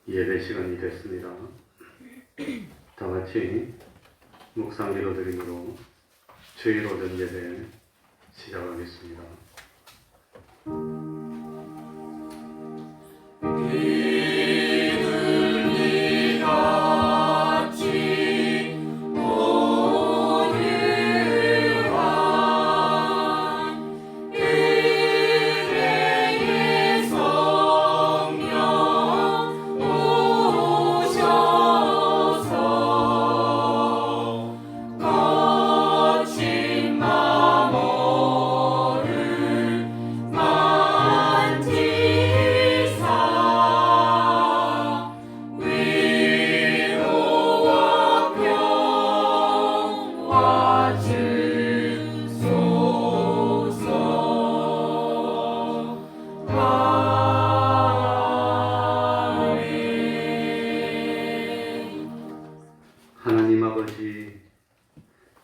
예배 시간이 됐습니다. 다 같이 묵상 기도 드림으로 주일 오전 예배 시작하겠습니다. 하나님 아버지,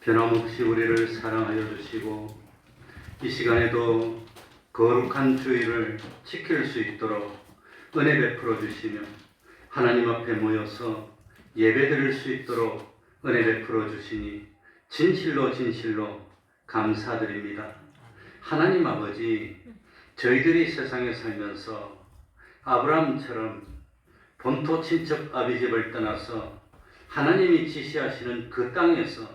변함없이 우리를 사랑하여 주시고 이 시간에도 거룩한 주일을 지킬 수 있도록 은혜 베풀어 주시며 하나님 앞에 모여서 예배드릴 수 있도록 은혜 베풀어 주시니 진실로 감사드립니다. 하나님 아버지, 저희들이 세상에 살면서 아브라함처럼 본토 친척 아비집을 떠나서 하나님이 지시하시는 그 땅에서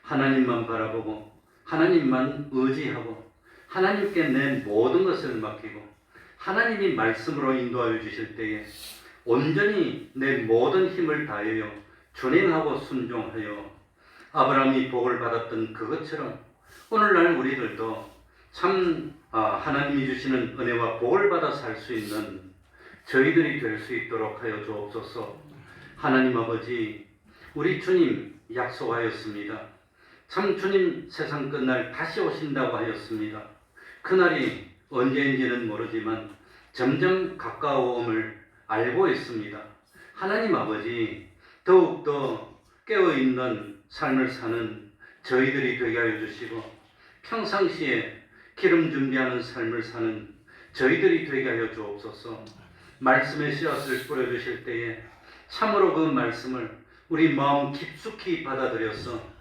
하나님만 바라보고 하나님만 의지하고 하나님께 내 모든 것을 맡기고 하나님이 말씀으로 인도하여 주실 때에 온전히 내 모든 힘을 다하여 준행하고 순종하여 아브라함이 복을 받았던 그것처럼 오늘날 우리들도 참 하나님이 주시는 은혜와 복을 받아 살 수 있는 저희들이 될 수 있도록 하여 주옵소서. 하나님 아버지, 우리 주님 약속하였습니다. 참 주님 세상 끝날 다시 오신다고 하였습니다. 그날이 언제인지는 모르지만 점점 가까워옴을 알고 있습니다. 하나님 아버지, 더욱더 깨어있는 삶을 사는 저희들이 되게 하여 주시고 평상시에 기름 준비하는 삶을 사는 저희들이 되게 하여 주옵소서. 말씀의 씨앗을 뿌려주실 때에 참으로 그 말씀을 우리 마음 깊숙이 받아들여서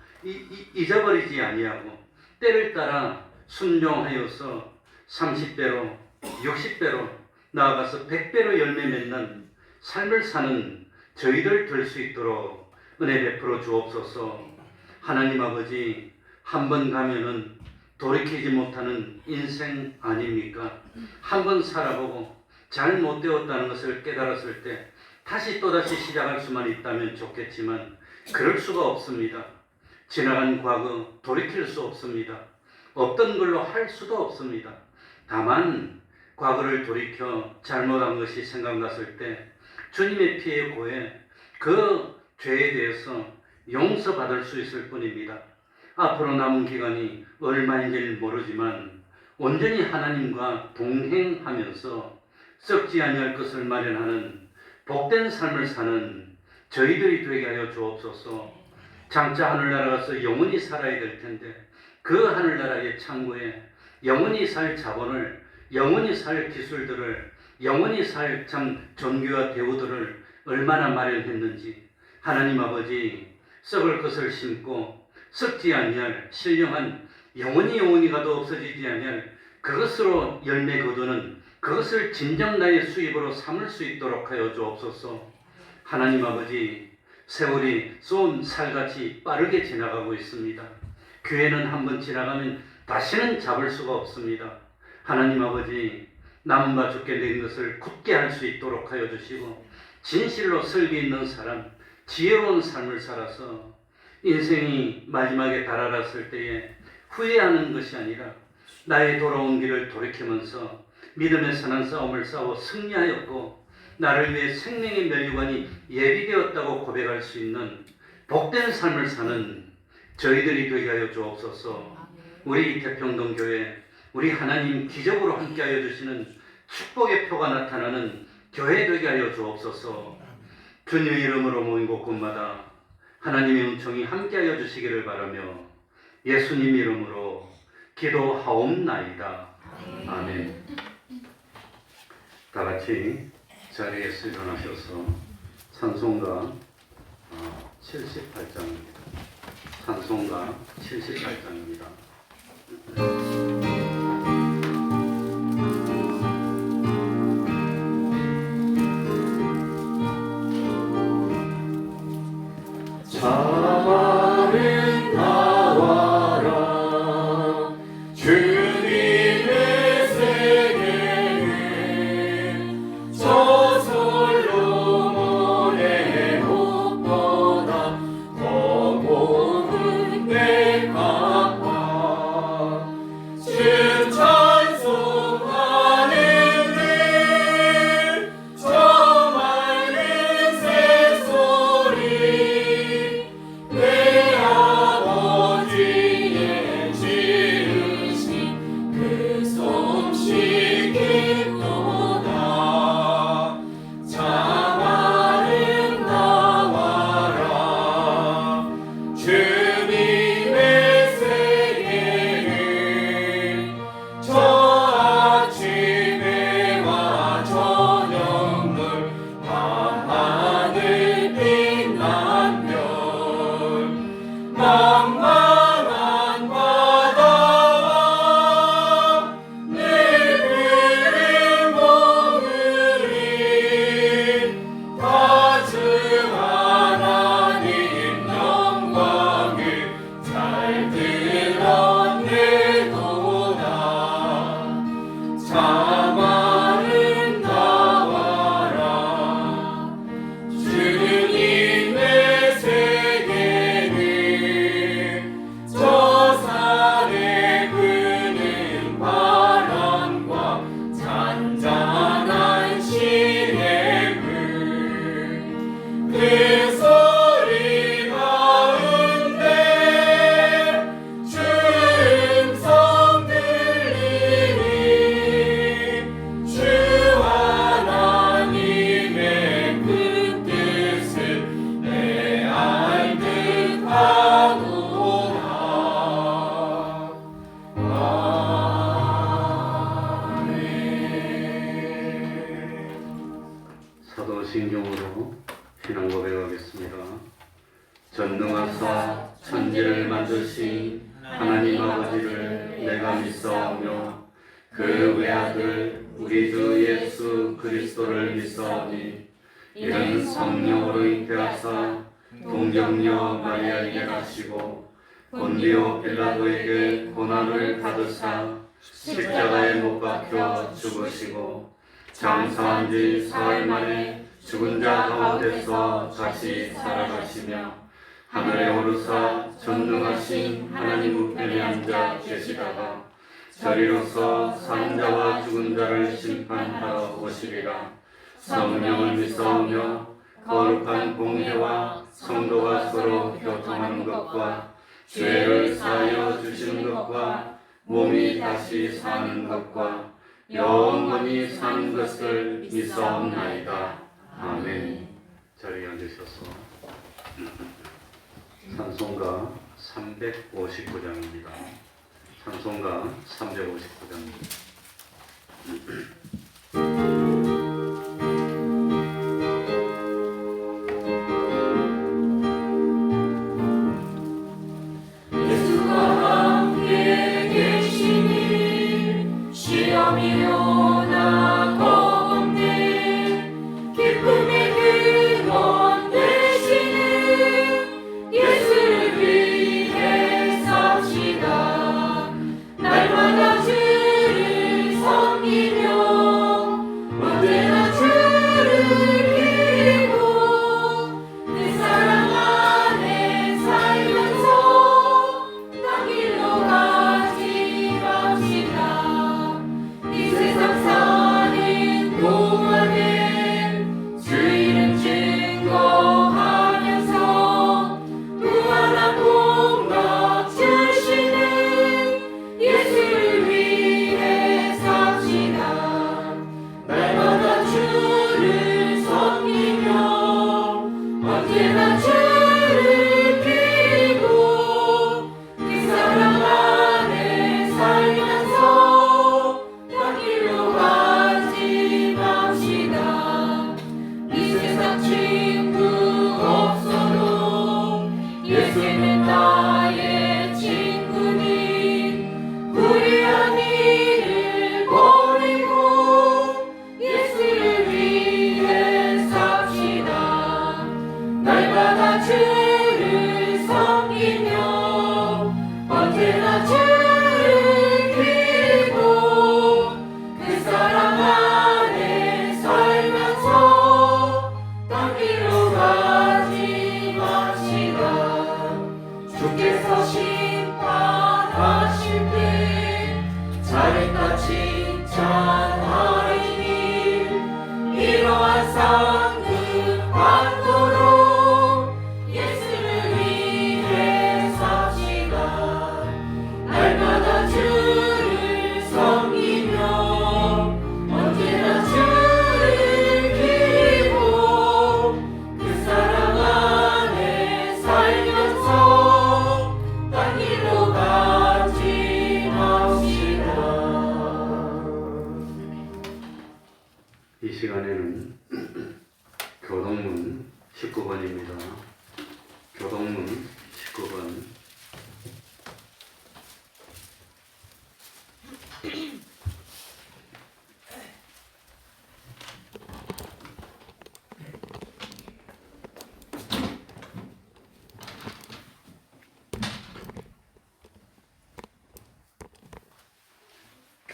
잊어버리지 아니하고 때를 따라 순종하여서 30배로 60배로 나아가서 100배로 열매 맺는 삶을 사는 저희들 될 수 있도록 은혜 베풀어 주옵소서. 하나님 아버지, 한 번 가면은 돌이키지 못하는 인생 아닙니까? 한 번 살아보고 잘못되었다는 것을 깨달았을 때 다시 또다시 시작할 수만 있다면 좋겠지만 그럴 수가 없습니다. 지나간 과거 돌이킬 수 없습니다. 없던 걸로 할 수도 없습니다. 다만 과거를 돌이켜 잘못한 것이 생각났을 때 주님의 피에 고해 그 죄에 대해서 용서받을 수 있을 뿐입니다. 앞으로 남은 기간이 얼마인지는 모르지만 온전히 하나님과 동행하면서 썩지 아니할 것을 마련하는 복된 삶을 사는 저희들이 되게 하여 주옵소서. 장차 하늘나라 가서 영원히 살아야 될 텐데 그 하늘나라의 창고에 영원히 살 자본을, 영원히 살 기술들을, 영원히 살 참 존귀와 대우들을 얼마나 마련했는지 하나님 아버지, 썩을 것을 심고 썩지 아니할 신령한 영원히 가도 없어지지 아니할 그것으로 열매 거두는 그것을 진정 나의 수입으로 삼을 수 있도록 하여 주옵소서. 하나님 아버지, 세월이 쏜 살같이 빠르게 지나가고 있습니다. 교회는 한번 지나가면 다시는 잡을 수가 없습니다. 하나님 아버지, 남은 바 죽게 된 것을 굳게 할 수 있도록 하여 주시고 진실로 설기 있는 사람, 지혜로운 삶을 살아서 인생이 마지막에 달아났을 때에 후회하는 것이 아니라 나의 돌아온 길을 돌이키면서 믿음의 선한 싸움을 싸워 승리하였고 나를 위해 생명의 면류관이 예비되었다고 고백할 수 있는 복된 삶을 사는 저희들이 되게 하여 주옵소서. 우리 태평동교회, 우리 하나님 기적으로 함께하여 주시는 축복의 표가 나타나는 교회 되게 하여 주옵소서. 주님의 이름으로 모인 곳곳마다 하나님의 은총이 함께하여 주시기를 바라며 예수님 이름으로 기도하옵나이다. 아멘. 다 같이 자리에서 일어나셔서 찬송가 78장입니다. 찬송가 78장입니다. 자발은 나와라 주님의 세계는 저 솔로몬의 옷보다 더 고운 백합화 주 찬송하는 저 맑은 새소리 내 아버지의 지으신 그 솜씨 깊도다 자발은 나와라 주님의 세계는 저 아침해와 저녁물 밤하늘 빛난 별 망망한 바다와 내 푸른 봉우리 다주 하나님 영광을 잘 드러내도다 자발은 나와라 주님의 세계는 저 산에 부는 바람과 잔잔한 시내물 그 소리 가운데 주 음성 들리니 주 하나님의 그 뜻을 내 알 듯하도다 아멘. 사도신경으로 신앙 고백하겠습니다. 전능하사 천지를 만드신 하나님 아버지를 내가 믿사오며 그 외아들 우리 주 예수 그리스도를 믿사오니 이는 성령으로 잉태하사 동정녀 마리아에게 나시고 본디오 빌라도에게 고난을 받으사 십자가에 못 박혀 죽으시고 장사한 지 사흘 만에 죽은 자 가운데서 다시 살아가시며 하늘에 오르사 전능하신 하나님 우편에 앉아 계시다가 저리로서 사는 자와 죽은 자를 심판하러 오시리라. 성령을 믿사오며 거룩한 공회와 성도가 서로 교통하는 것과 죄를 사하여 주시는 것과 몸이 다시 사는 것과 영원히 사는 것을 믿사옵나이다. 아멘. 자리에 앉으셔서 찬송가 359장입니다. 찬송가 359장입니다. 시험이 오나 거듭는 기쁨의 근원 되시는 예수를 위해 삽시다. 날마다 주를 섬기며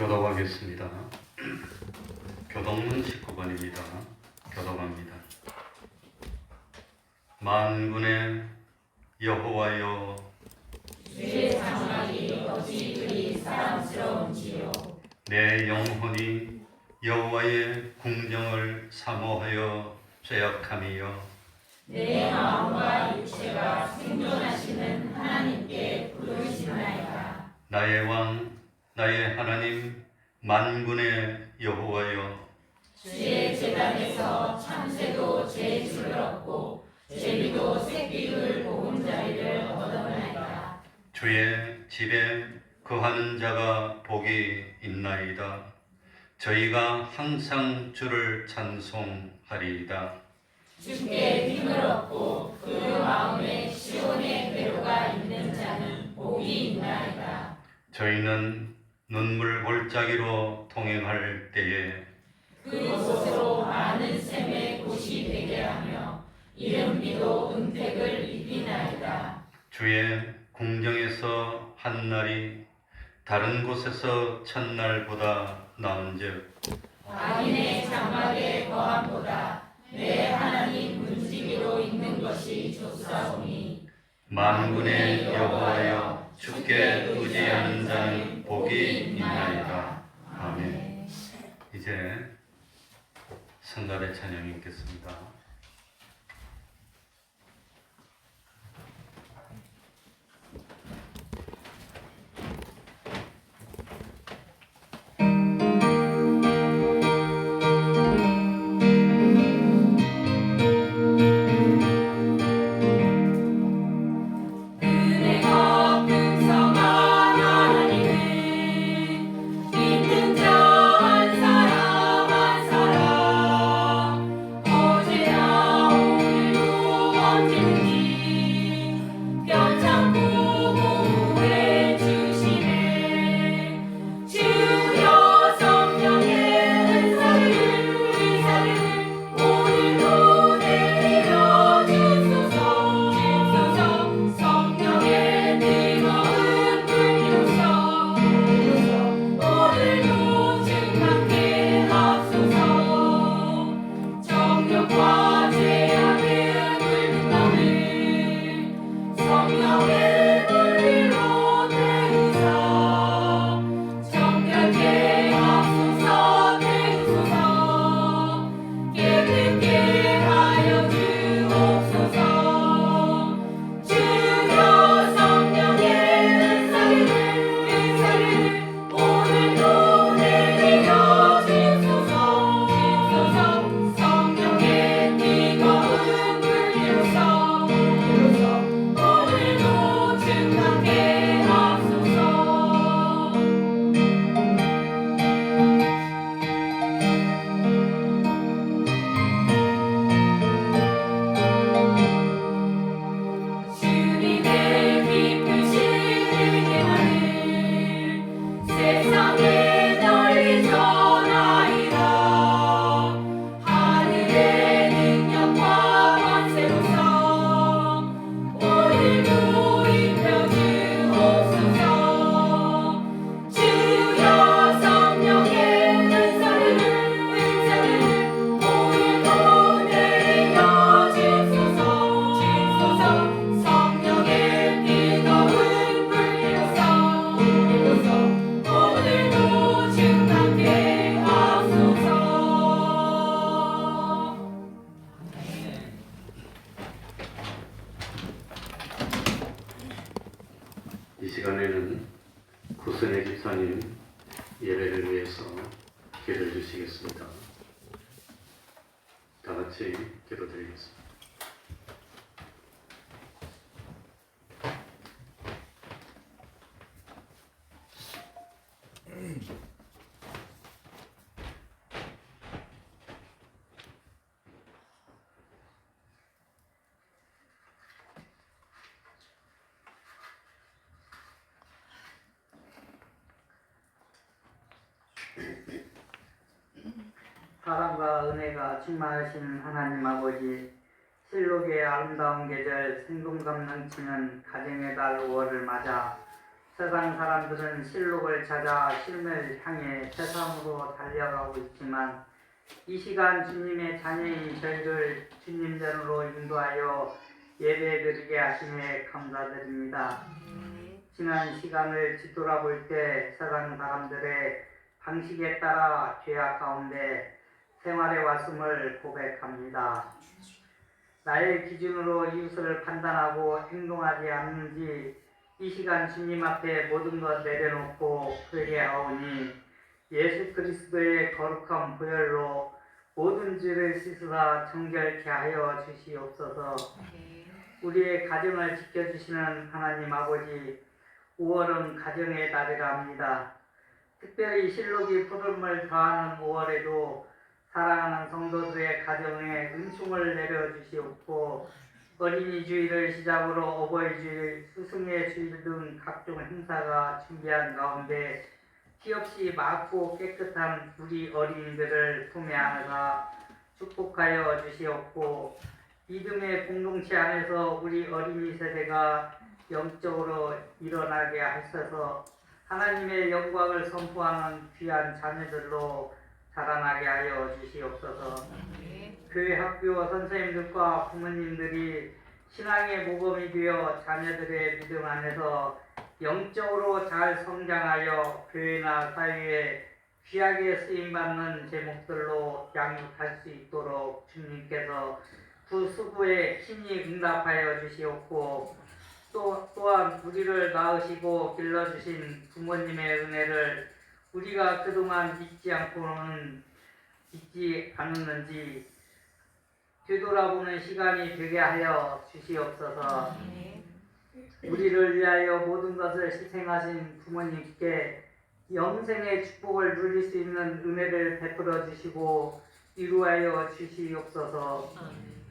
교독하겠습니다. 교독문 19번입니다. 교독합니다. 만군의 여호와여, 주의 장막이 어찌 그리 사랑스러운지요. 내 영혼이 여호와의 궁정을 사모하여 죄악함이여. 내 마음과 육체가 생존하시는 하나님께 부르시나이다. 나의 왕, 나의 하나님, 만군의 여호와여, 주의 제단에서 참새도 제줄을 얻고 제비도 새끼를 보금자리를 얻어나이다. 주의 집에 거하는 자가 복이 있나이다. 저희가 항상 주를 찬송하리이다. 주께 힘을 얻고 그 마음에 시온의 배로가 있는 자는 복이 있나이다. 저희는 눈물 골짜기로 통행할 때에 그곳으로 많은 샘의 곳이 되게 하며 이른 비도 은택을 입히나이다. 주의 궁정에서 한 날이 다른 곳에서 첫날보다 나은즉 악인의 장막의 거함보다 내 하나님 문지기로 있는 것이 좋사오니 만군의 여호와여, 주께 의지하는 자는 복이 있나이다. 아멘. 이제 성가대 찬양 읽겠습니다. 은혜가 풍성한 하나님은 믿는 자 한 사람 한 사람 어제나 오늘도 언제든지 편찮고 보호해 주시네. 주여 성령의 은사를 오늘도 내려 주소서. 성령의 뜨거운 불로서 오늘도 증하게 하소서. 정욕과 죄악의 붉은 밤을 성령의 불로 태우사 정결케 하소서. 태우소서. 깨끗게 하여 주옵소서. 주여 성령의 은사를 오늘도 내려 주소서. 성령의 뜨거운 불로서 오늘도 증하게 하소서. 주님의 기쁘신 은혜만을 세상에 널리 전하리라. 하늘의 능력과 권세로서 오늘도 입혀주옵소서. 주여 성령의 은사를 오늘도 내려 주소서. 성령의 뜨거운 불로서 오늘도 증하게 하소서. 이 시간에는 구선의 집사님 예배를 위해서 기도해 주시겠습니다. 다 같이 기도드리겠습니다. 사랑과 은혜가 충만하신 하나님 아버지, 실록의 아름다운 계절 생동감 넘치는 가정의 달 5월을 맞아 세상 사람들은 실록을 찾아 실을 향해 세상으로 달려가고 있지만 이 시간 주님의 자녀인 저희를 주님 전으로 인도하여 예배드리게 하심에 감사드립니다. 지난 시간을 뒤돌아볼 때 세상 사람들의 방식에 따라 죄악 가운데 생활해 왔음을 고백합니다. 나의 기준으로 이웃을 판단하고 행동하지 않는지 이 시간 주님 앞에 모든 것 내려놓고 회개하오니 예수 그리스도의 거룩한 보혈로 모든 죄를 씻으사 정결케 하여 주시옵소서. 우리의 가정을 지켜주시는 하나님 아버지, 5월은 가정의 달이라 합니다. 특별히 실록이 푸름을 더하는 5월에도 사랑하는 성도들의 가정에 은총을 내려주시옵고 어린이 주일을 시작으로 어버이 주일, 스승의 주일 등 각종 행사가 준비한 가운데 티 없이 맑고 깨끗한 우리 어린이들을 품에 안아서 축복하여 주시옵고 믿음의 공동체 안에서 우리 어린이 세대가 영적으로 일어나게 하셔서 하나님의 영광을 선포하는 귀한 자녀들로 자라나게 하여 주시옵소서. 교회 학교 선생님들과 부모님들이 신앙의 모범이 되어 자녀들의 믿음 안에서 영적으로 잘 성장하여 교회나 사회에 귀하게 쓰임받는 제목들로 양육할 수 있도록 주님께서 그 수고에 친히 응답하여 주시옵고 또한 우리를 낳으시고 길러주신 부모님의 은혜를 우리가 그동안 잊지 않았는지 되돌아보는 시간이 되게 하여 주시옵소서. 우리를 위하여 모든 것을 희생하신 부모님께 영생의 축복을 누릴 수 있는 은혜를 베풀어 주시고 이루하여 주시옵소서.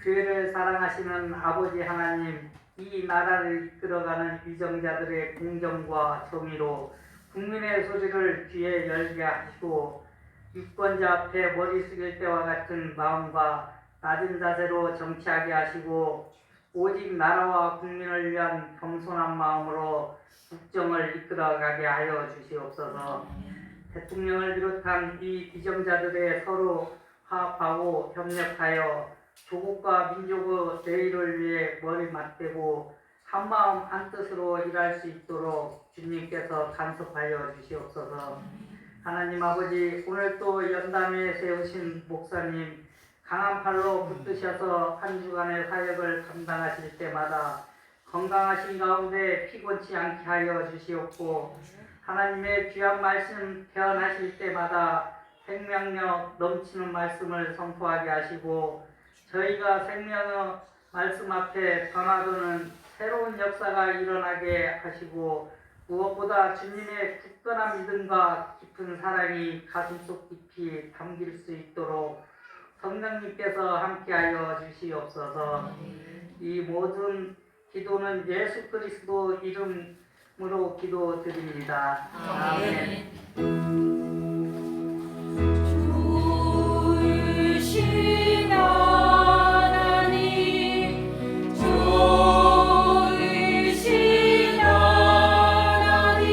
교회를 사랑하시는 아버지 하나님, 이 나라를 이끌어가는 위정자들의 공정과 정의로 국민의 소리를 귀에 열게 하시고 유권자 앞에 머리 숙일 때와 같은 마음과 낮은 자세로 정치하게 하시고 오직 나라와 국민을 위한 겸손한 마음으로 국정을 이끌어가게 하여 주시옵소서. 대통령을 비롯한 이 비정자들의 서로 화합하고 협력하여 조국과 민족의 내일을 위해 머리 맞대고 한마음 한뜻으로 일할 수 있도록 주님께서 간섭하여 주시옵소서. 하나님 아버지, 오늘 또 연담에 세우신 목사님 강한 팔로 붙드셔서 한 주간의 사역을 감당하실 때마다 건강하신 가운데 피곤치 않게 하여 주시옵고 하나님의 귀한 말씀 태어나실 때마다 생명력 넘치는 말씀을 선포하게 하시고 저희가 생명의 말씀 앞에 변화도는 새로운 역사가 일어나게 하시고 무엇보다 주님의 굳건한 믿음과 깊은 사랑이 가슴속 깊이 담길 수 있도록 성령님께서 함께하여 주시옵소서. 이 모든 기도는 예수 그리스도 이름으로 기도드립니다. 아멘. 주신 하나님, 좋으신 하나님,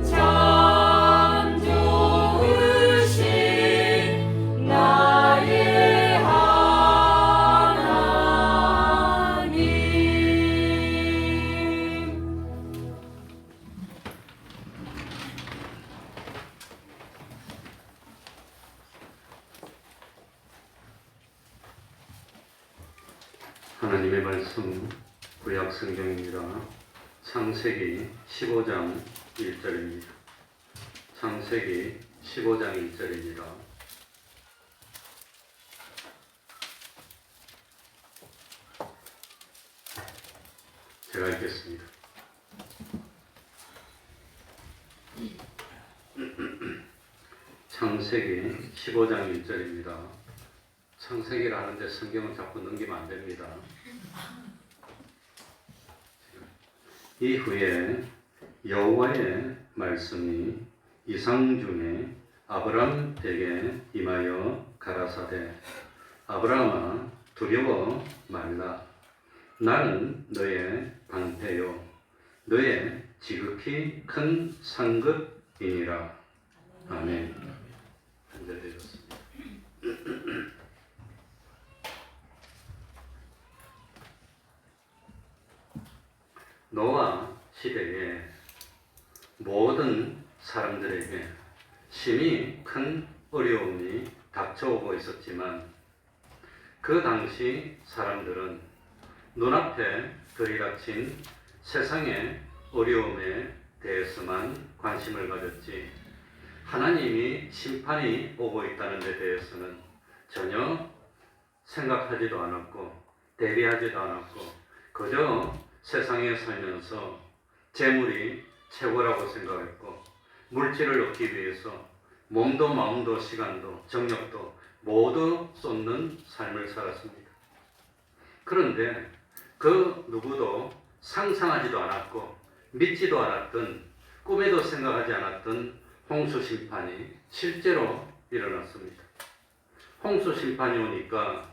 참 좋으신 나의 하나님. 하나님의 말씀 구약 성경입니다. 창세기 15장 1절입니다. 창세기 15장 1절입니다. 제가 읽겠습니다. 창세기 15장 1절입니다. 창세기를 하는데 성경을 자꾸 넘기면 안 됩니다. 이후에 여호와의 말씀이 이상 중에 아브람에게 임하여 가라사대 아브람아 두려워 말라 나는 너의 방패요 너의 지극히 큰 상급이니라. 아멘. 한절되었습니다. 노아 시대에 모든 사람들에게 심히 큰 어려움이 닥쳐오고 있었지만 그 당시 사람들은 눈앞에 들이닥친 세상의 어려움에 대해서만 관심을 가졌지 하나님이 심판이 오고 있다는 데 대해서는 전혀 생각하지도 않았고 대비하지도 않았고 그저 세상에 살면서 재물이 최고라고 생각했고 물질을 얻기 위해서 몸도 마음도 시간도 정력도 모두 쏟는 삶을 살았습니다. 그런데 그 누구도 상상하지도 않았고 믿지도 않았던 꿈에도 생각하지 않았던 홍수 심판이 실제로 일어났습니다. 홍수 심판이 오니까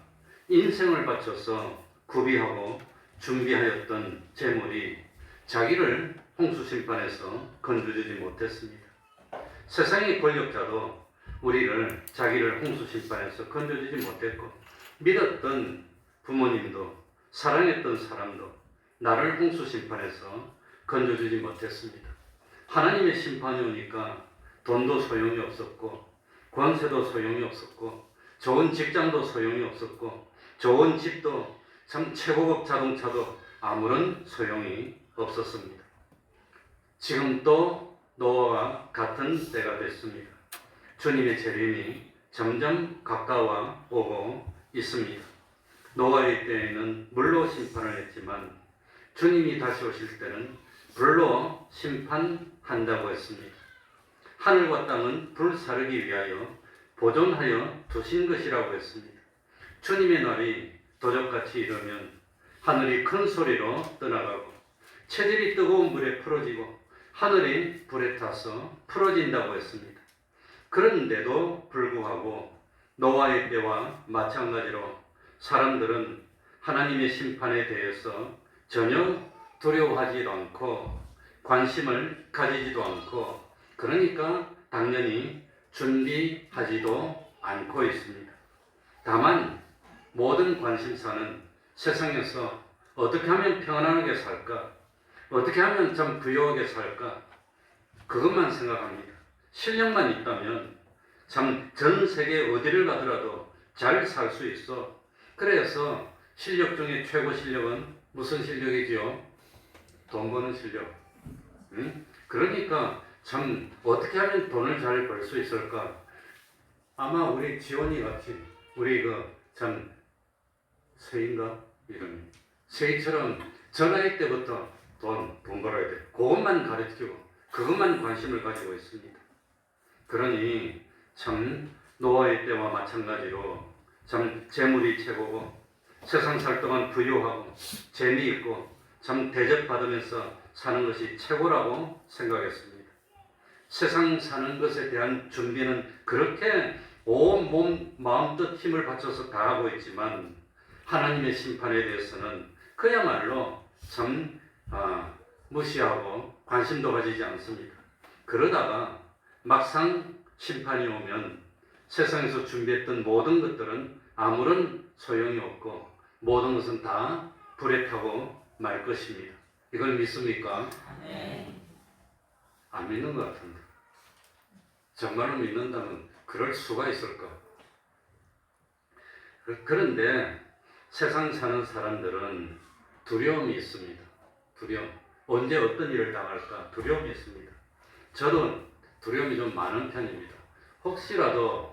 인생을 바쳐서 구비하고 준비하였던 재물이 자기를 홍수 심판에서 건져주지 못했습니다. 세상의 권력자도 우리를 자기를 홍수 심판에서 건져주지 못했고 믿었던 부모님도 사랑했던 사람도 나를 홍수 심판에서 건져주지 못했습니다. 하나님의 심판이 오니까 돈도 소용이 없었고 권세도 소용이 없었고 좋은 직장도 소용이 없었고 좋은 집도 참 최고급 자동차도 아무런 소용이 없었습니다. 지금 또 노아와 같은 때가 됐습니다. 주님의 재림이 점점 가까워 오고 있습니다. 노아의 때에는 물로 심판을 했지만 주님이 다시 오실 때는 불로 심판한다고 했습니다. 하늘과 땅은 불사르기 위하여 보존하여 두신 것이라고 했습니다. 주님의 날이 도적같이 이르면 하늘이 큰 소리로 떠나가고 체질이 뜨거운 물에 풀어지고 하늘이 불에 타서 풀어진다고 했습니다. 그런데도 불구하고 노아의 때와 마찬가지로 사람들은 하나님의 심판에 대해서 전혀 두려워하지도 않고 관심을 가지지도 않고 그러니까 당연히 준비하지도 않고 있습니다. 다만 모든 관심사는 세상에서 어떻게 하면 평안하게 살까? 어떻게 하면 참 부유하게 살까? 그것만 생각합니다. 실력만 있다면 참 전 세계 어디를 가더라도 잘 살 수 있어. 그래서 실력 중에 최고 실력은 무슨 실력이지요? 돈 버는 실력. 응? 그러니까 참 어떻게 하면 돈을 잘 벌 수 있을까? 아마 우리 지원이 같이 우리 참 세인가 이름이 세이처럼 전화할 때부터 돈 벌어야 돼. 그것만 가르치고 그것만 관심을 가지고 있습니다. 그러니 참 노아의 때와 마찬가지로 참 재물이 최고고 세상 살 동안 부유하고 재미있고 참 대접받으면서 사는 것이 최고라고 생각했습니다. 세상 사는 것에 대한 준비는 그렇게 온 몸, 마음, 뜻, 힘을 바쳐서 다 하고 있지만 하나님의 심판에 대해서는 그야말로 참 무시하고 관심도 가지지 않습니다. 그러다가 막상 심판이 오면 세상에서 준비했던 모든 것들은 아무런 소용이 없고 모든 것은 다 불에 타고 말 것입니다. 이걸 믿습니까? 안 믿는 것 같은데. 정말로 믿는다면 그럴 수가 있을까? 그런데 세상 사는 사람들은 두려움이 있습니다. 두려움. 언제 어떤 일을 당할까? 두려움이 있습니다. 저도 두려움이 좀 많은 편입니다. 혹시라도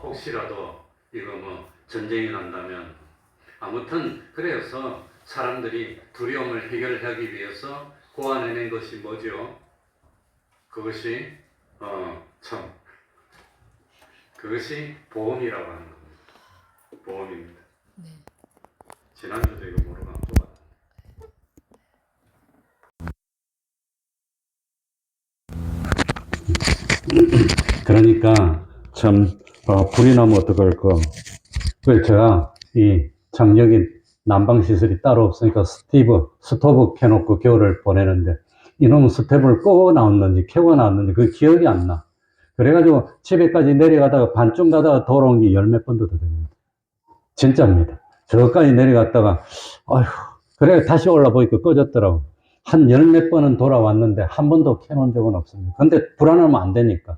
혹시라도 이거 전쟁이 난다면 아무튼 그래서 사람들이 두려움을 해결하기 위해서 고안해낸 것이 뭐죠? 그것이 그것이 보험이라고 하는 겁니다. 보험입니다. 네. 지난주도 이거 모르고 안 뽑았다. 그러니까 참 불이 나면 어떡할 거. 그래서 제가 이 장력인 난방 시설이 따로 없으니까 스토브 켜놓고 겨울을 보내는데 이놈 스토브를 끄고 나왔는지 켜고 나왔는지 그 기억이 안 나. 그래가지고 집에까지 내려가다가 반쯤 가다가 돌아온 게 열 몇 번도 더 됩니다. 진짜입니다. 저까지 내려갔다가 아휴 그래 다시 올라보니까 꺼졌더라고. 한 열 몇 번은 돌아왔는데 한 번도 켜놓은 적은 없습니다. 근데 불안하면 안 되니까.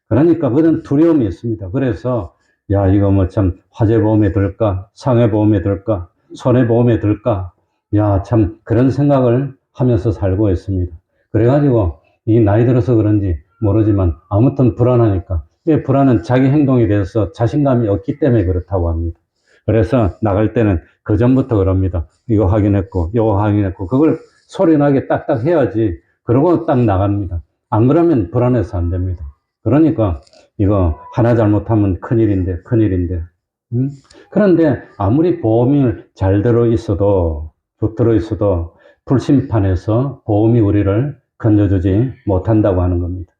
그러니까 그런 두려움이 있습니다. 그래서 야 이거 뭐 참 화재보험에 들까 상해보험에 들까 손해보험에 들까 야 참 그런 생각을 하면서 살고 있습니다. 그래가지고 이 나이 들어서 그런지 모르지만 아무튼 불안하니까 이 불안은 자기 행동에 대해서 자신감이 없기 때문에 그렇다고 합니다. 그래서 나갈 때는 그 전부터 그럽니다. 이거 확인했고 이거 확인했고 그걸 소리나게 딱딱 해야지. 그러고 딱 나갑니다. 안 그러면 불안해서 안 됩니다. 그러니까 이거 하나 잘못하면 큰일인데 그런데 아무리 보험이 잘 들어있어도 불심판에서 보험이 우리를 건져주지 못한다고 하는 겁니다.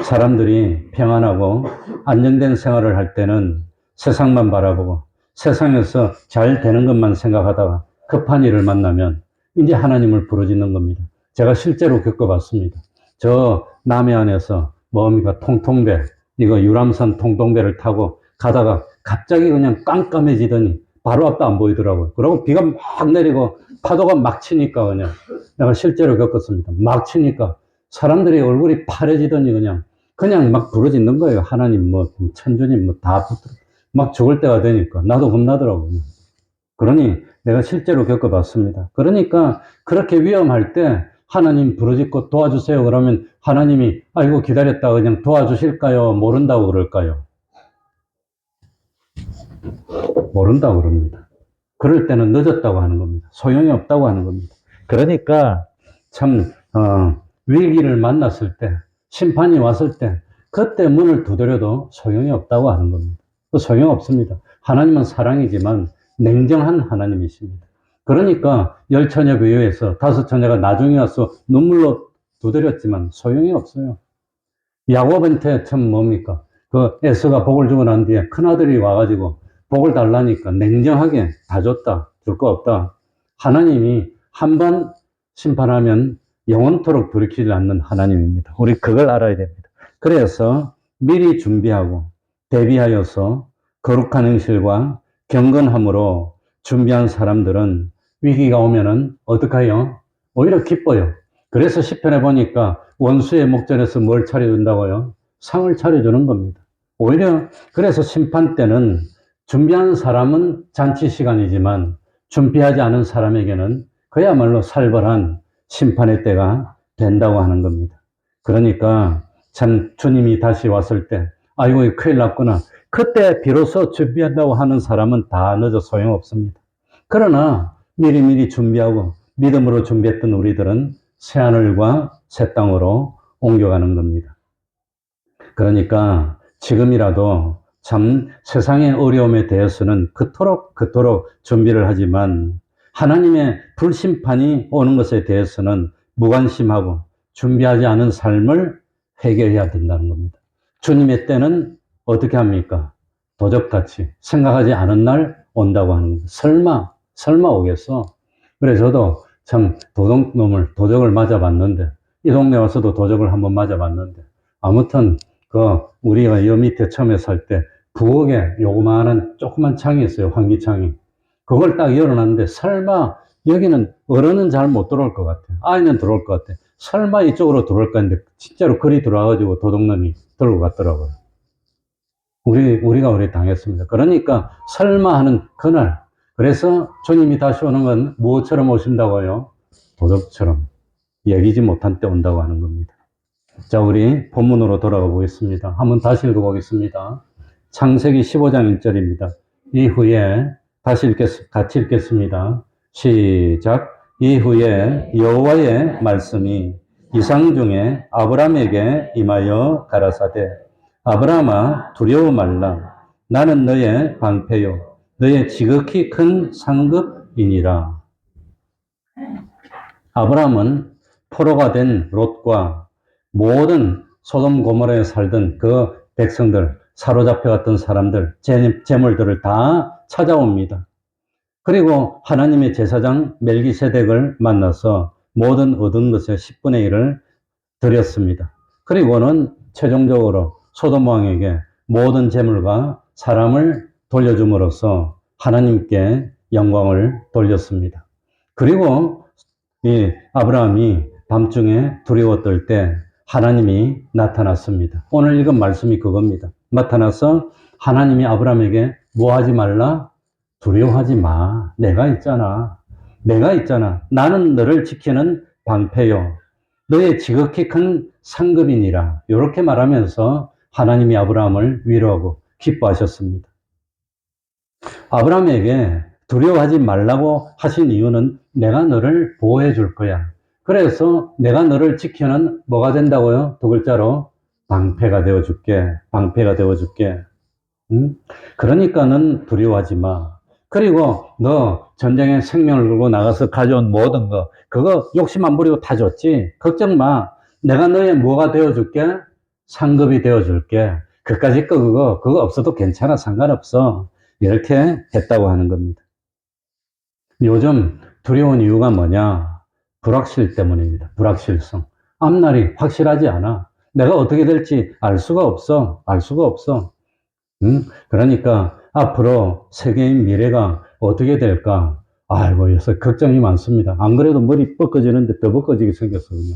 사람들이 평안하고 안정된 생활을 할 때는 세상만 바라보고 세상에서 잘 되는 것만 생각하다가 급한 일을 만나면 이제 하나님을 부르짖는 겁니다. 제가 실제로 겪어봤습니다. 저 남해안에서 뭡니까 통통배 이거 유람선 통통배를 타고 가다가 갑자기 그냥 깜깜해지더니 바로 앞도 안 보이더라고요. 그리고 비가 막 내리고 파도가 막 치니까 그냥 내가 실제로 겪었습니다. 막 치니까 사람들이 얼굴이 파래지더니 그냥 막 부르짖는 거예요. 하나님 뭐 천주님 뭐 다 막 죽을 때가 되니까 나도 겁나더라고요. 그러니 내가 실제로 겪어봤습니다. 그러니까 그렇게 위험할 때 하나님 부르짖고 도와주세요 그러면 하나님이 아이고 기다렸다 그냥 도와주실까요? 모른다고 그럴까요? 모른다고 그럽니다. 그럴 때는 늦었다고 하는 겁니다. 소용이 없다고 하는 겁니다. 그러니까 참 위기를 만났을 때 심판이 왔을 때 그때 문을 두드려도 소용이 없다고 하는 겁니다. 소용없습니다. 하나님은 사랑이지만 냉정한 하나님이십니다. 그러니까 10처녀 비유에서 5처녀가 나중에 와서 눈물로 두드렸지만 소용이 없어요. 야곱한테 참 뭡니까? 그 에서가 복을 주고 난 뒤에 큰아들이 와가지고 복을 달라니까 냉정하게 다 줬다. 줄 거 없다. 하나님이 한 번 심판하면 영원토록 돌이키지 않는 하나님입니다. 우리 그걸 알아야 됩니다. 그래서 미리 준비하고 대비하여서 거룩한 행실과 경건함으로 준비한 사람들은 위기가 오면은 어떡해요? 오히려 기뻐요. 그래서 시편에 보니까 원수의 목전에서 뭘 차려준다고요? 상을 차려주는 겁니다. 오히려 그래서 심판 때는 준비한 사람은 잔치 시간이지만 준비하지 않은 사람에게는 그야말로 살벌한 심판의 때가 된다고 하는 겁니다. 그러니까 참 주님이 다시 왔을 때 아이고 큰일 났구나. 그때 비로소 준비한다고 하는 사람은 다 늦어 소용없습니다. 그러나 미리미리 준비하고 믿음으로 준비했던 우리들은 새하늘과 새 땅으로 옮겨가는 겁니다. 그러니까 지금이라도 참 세상의 어려움에 대해서는 그토록 준비를 하지만 하나님의 불심판이 오는 것에 대해서는 무관심하고 준비하지 않은 삶을 회개해야 된다는 겁니다. 주님의 때는 어떻게 합니까? 도적같이 생각하지 않은 날 온다고 하는 겁니다. 설마 오겠어? 그래 저도 참 도적을 맞아봤는데 이 동네 와서도 도적을 한번 맞아봤는데 아무튼 우리가 여 밑에 처음에 살 때 부엌에 요만한 조그만 창이 있어요. 환기창이. 그걸 딱 열어놨는데 설마 여기는 어른은 잘 못 들어올 것 같아. 아이는 들어올 것 같아. 설마 이쪽으로 들어올까 했는데 진짜로 그리 들어와가지고 도둑놈이 들고 갔더라고요. 우리가 당했습니다. 그러니까 설마 하는 그날 그래서 주님이 다시 오는 건 무엇처럼 오신다고요? 도둑처럼 예기지 못한 때 온다고 하는 겁니다. 자, 우리 본문으로 돌아가 보겠습니다. 한번 다시 읽어보겠습니다. 창세기 15장 1절입니다. 이후에 같이 읽겠습니다. 시작. 이후에 여호와의 말씀이 이상 중에 아브람에게 임하여 가라사대 아브람아 두려워 말라. 나는 너의 방패요 너의 지극히 큰 상급이니라. 아브람은 포로가 된 롯과 모든 소돔 고모라에 살던 그 백성들, 사로잡혀갔던 사람들, 재물들을 다 찾아옵니다. 그리고 하나님의 제사장 멜기세덱을 만나서 모든 얻은 것의 10분의 1을 드렸습니다. 그리고는 최종적으로 소돔 왕에게 모든 재물과 사람을 돌려줌으로써 하나님께 영광을 돌렸습니다. 그리고 이 아브라함이 밤중에 두려워 떨 때 하나님이 나타났습니다. 오늘 읽은 말씀이 그겁니다. 나타나서 하나님이 아브라함에게 뭐 하지 말라? 두려워하지 마. 내가 있잖아. 내가 있잖아. 나는 너를 지키는 방패요. 너의 지극히 큰 상급이니라. 이렇게 말하면서 하나님이 아브라함을 위로하고 기뻐하셨습니다. 아브라함에게 두려워하지 말라고 하신 이유는 내가 너를 보호해 줄 거야. 그래서 내가 너를 지키는 뭐가 된다고요? 두 글자로 방패가 되어 줄게. 방패가 되어 줄게. 그러니까는 두려워하지 마. 그리고 너 전쟁에 생명을 걸고 나가서 가져온 모든 거 그거 욕심 안 부리고 다 줬지. 걱정 마. 내가 너의 뭐가 되어 줄게? 상급이 되어 줄게. 그까짓 거 그거 없어도 괜찮아. 상관없어. 이렇게 했다고 하는 겁니다. 요즘 두려운 이유가 뭐냐? 불확실 때문입니다. 불확실성. 앞날이 확실하지 않아. 내가 어떻게 될지 알 수가 없어. 알 수가 없어. 그러니까 앞으로 세계의 미래가 어떻게 될까? 아이고, 요새 걱정이 많습니다. 안 그래도 머리 뻗어지는데 더 뻗어지게 생겼거든요.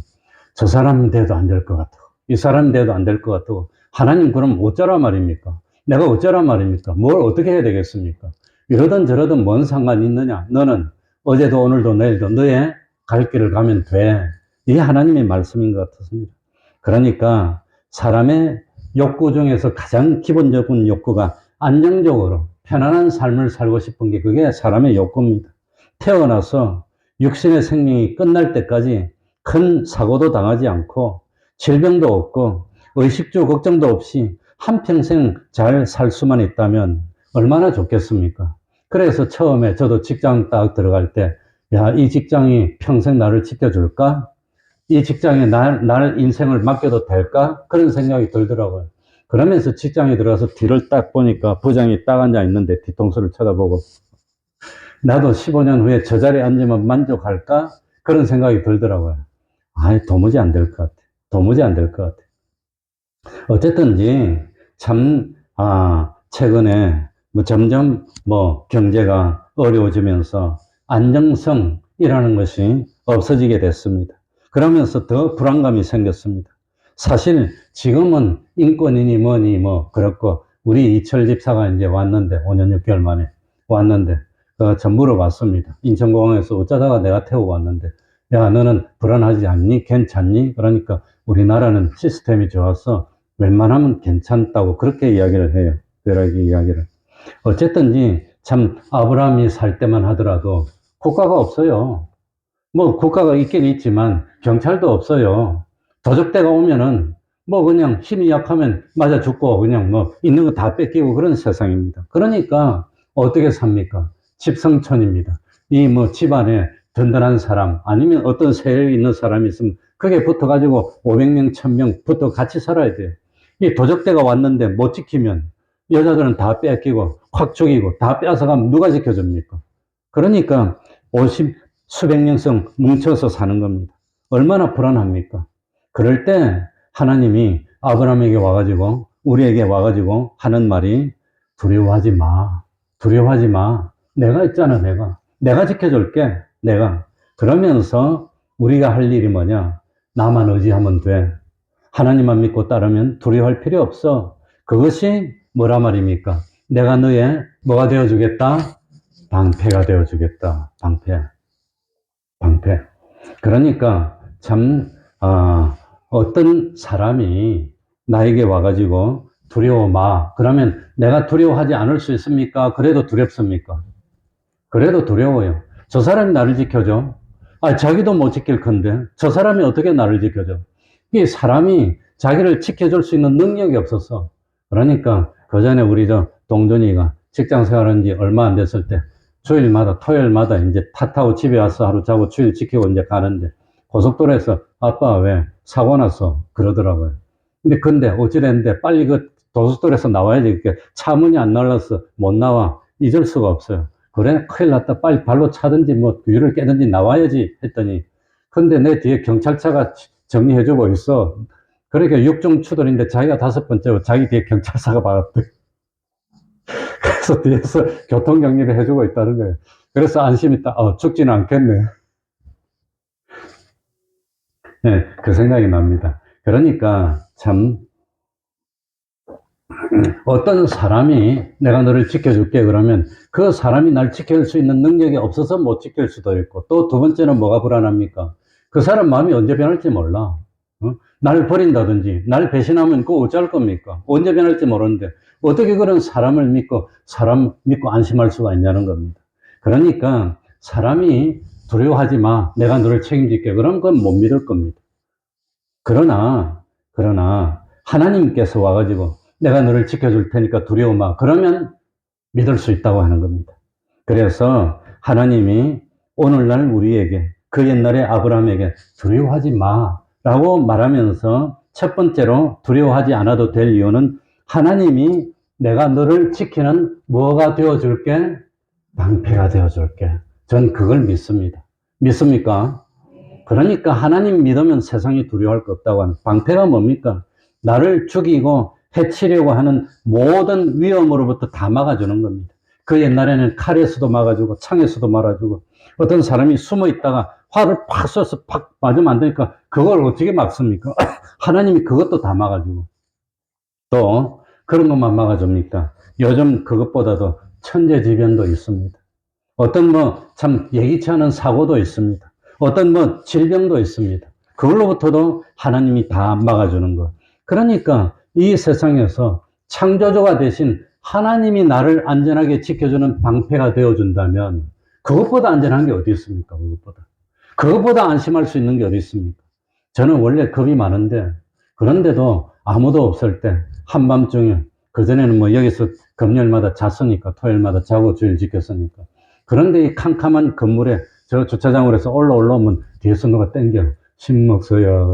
저 사람 돼도 안 될 것 같고, 이 사람 돼도 안 될 것 같고, 하나님 그럼 어쩌라 말입니까? 내가 어쩌라 말입니까? 뭘 어떻게 해야 되겠습니까? 이러든 저러든 뭔 상관이 있느냐? 너는 어제도 오늘도 내일도 너의 갈 길을 가면 돼. 이게 하나님의 말씀인 것 같습니다. 그러니까 사람의 욕구 중에서 가장 기본적인 욕구가 안정적으로 편안한 삶을 살고 싶은 게 그게 사람의 욕구입니다. 태어나서 육신의 생명이 끝날 때까지 큰 사고도 당하지 않고 질병도 없고 의식주 걱정도 없이 한평생 잘 살 수만 있다면 얼마나 좋겠습니까? 그래서 처음에 저도 직장 딱 들어갈 때 야, 이 직장이 평생 나를 지켜줄까? 이 직장에 날 인생을 맡겨도 될까? 그런 생각이 들더라고요. 그러면서 직장에 들어가서 뒤를 딱 보니까 부장이 딱 앉아 있는데 뒤통수를 쳐다보고 나도 15년 후에 저 자리에 앉으면 만족할까? 그런 생각이 들더라고요. 아이, 도무지 안 될 것 같아. 도무지 안 될 것 같아. 어쨌든지 참 최근에 점점 경제가 어려워지면서 안정성이라는 것이 없어지게 됐습니다. 그러면서 더 불안감이 생겼습니다. 사실 지금은 인권이니 뭐니 그렇고 우리 이철 집사가 이제 왔는데 5년 6개월 만에 왔는데 전 물어봤습니다. 인천공항에서 어쩌다가 내가 태우고 왔는데 야, 너는 불안하지 않니? 괜찮니? 그러니까 우리나라는 시스템이 좋아서 웬만하면 괜찮다고 그렇게 이야기를 해요. 여러 가지 이야기를. 어쨌든지 참 아브라함이 살 때만 하더라도 국가가 없어요. 국가가 있긴 있지만 경찰도 없어요. 도적대가 오면은 그냥 힘이 약하면 맞아 죽고 그냥 있는 거 다 뺏기고 그런 세상입니다. 그러니까 어떻게 삽니까? 집성촌입니다. 이 집안에 든든한 사람 아니면 어떤 세력이 있는 사람이 있으면 그게 붙어가지고 500명, 1000명 붙어 같이 살아야 돼요. 이 도적대가 왔는데 못 지키면 여자들은 다 뺏기고 확 죽이고 다 뺏어가면 누가 지켜줍니까? 그러니까 수백 년씩 뭉쳐서 사는 겁니다. 얼마나 불안합니까? 그럴 때 하나님이 아브라함에게 와가지고 우리에게 와가지고 하는 말이 두려워하지 마. 두려워하지 마. 내가 있잖아. 내가 지켜줄게. 내가. 그러면서 우리가 할 일이 뭐냐? 나만 의지하면 돼. 하나님만 믿고 따르면 두려워할 필요 없어. 그것이 뭐라 말입니까? 내가 너의 뭐가 되어주겠다? 방패가 되어주겠다. 방패. 그러니까 참 어떤 사람이 나에게 와가지고 두려워 마. 그러면 내가 두려워하지 않을 수 있습니까? 그래도 두렵습니까? 그래도 두려워요. 저 사람이 나를 지켜줘. 자기도 못 지킬 건데 저 사람이 어떻게 나를 지켜줘? 이 사람이 자기를 지켜줄 수 있는 능력이 없었어. 그러니까 그 전에 우리 동준이가 직장 생활한 지 얼마 안 됐을 때 주일마다 토요일마다 이제 타 타고 집에 와서 하루 자고 주일 지키고 이제 가는데 고속도로에서 아빠 왜 사고 났어? 그러더라고요. 근데 어찌됐는데 빨리 그 고속도로에서 나와야지. 차 문이 안 날라서 못 나와. 잊을 수가 없어요. 그래, 큰일 났다. 빨리 발로 차든지 뭐 유를 깨든지 나와야지 했더니, 근데 내 뒤에 경찰차가 정리해주고 있어. 그러니까 육중 추돌인데 자기가 5번째고 자기 뒤에 경찰차가 박았대. 그래서 뒤에서 교통정리를 해주고 있다는 거예요. 그래서 안심이 딱, 죽지는 않겠네. 네, 그 생각이 납니다. 그러니까 참, 어떤 사람이 내가 너를 지켜줄게 그러면 그 사람이 날 지킬 수 있는 능력이 없어서 못 지킬 수도 있고, 또 두 번째는 뭐가 불안합니까? 그 사람 마음이 언제 변할지 몰라. 날 버린다든지 날 배신하면 그거 어찌할 겁니까? 언제 변할지 모르는데 어떻게 그런 사람을 믿고 사람 믿고 안심할 수가 있냐는 겁니다. 그러니까 사람이 두려워하지 마, 내가 너를 책임질게, 그럼 그건 못 믿을 겁니다. 그러나 하나님께서 와가지고 내가 너를 지켜줄 테니까 두려워 마, 그러면 믿을 수 있다고 하는 겁니다. 그래서 하나님이 오늘날 우리에게, 그 옛날에 아브라함에게 두려워하지 마 라고 말하면서 첫 번째로 두려워하지 않아도 될 이유는 하나님이 내가 너를 지키는 뭐가 되어줄게? 방패가 되어줄게. 전 그걸 믿습니다. 믿습니까? 그러니까 하나님 믿으면 세상이 두려워할 거 없다고 하는 방패가 뭡니까? 나를 죽이고 해치려고 하는 모든 위험으로부터 다 막아주는 겁니다. 그 옛날에는 칼에서도 막아주고 창에서도 막아주고, 어떤 사람이 숨어 있다가 화를 팍 쏘서 팍 맞으면 안 되니까 그걸 어떻게 막습니까? 하나님이 그것도 다 막아주고, 또 그런 것만 막아줍니까? 요즘 그것보다도 천재지변도 있습니다. 어떤 참 예기치 않은 사고도 있습니다. 어떤 질병도 있습니다. 그걸로부터도 하나님이 다 막아주는 것. 그러니까 이 세상에서 창조주가 되신 하나님이 나를 안전하게 지켜주는 방패가 되어준다면 그것보다 안전한 게 어디 있습니까? 그것보다 안심할 수 있는 게 어디 있습니까? 저는 원래 겁이 많은데, 그런데도 아무도 없을 때 한밤중에, 그전에는 뭐 여기서 금요일마다 잤으니까, 토요일마다 자고 주일 지켰으니까, 그런데 이 캄캄한 건물에 저 주차장으로 해서 올라오면 뒤에서 누가 땡겨. 신목서야.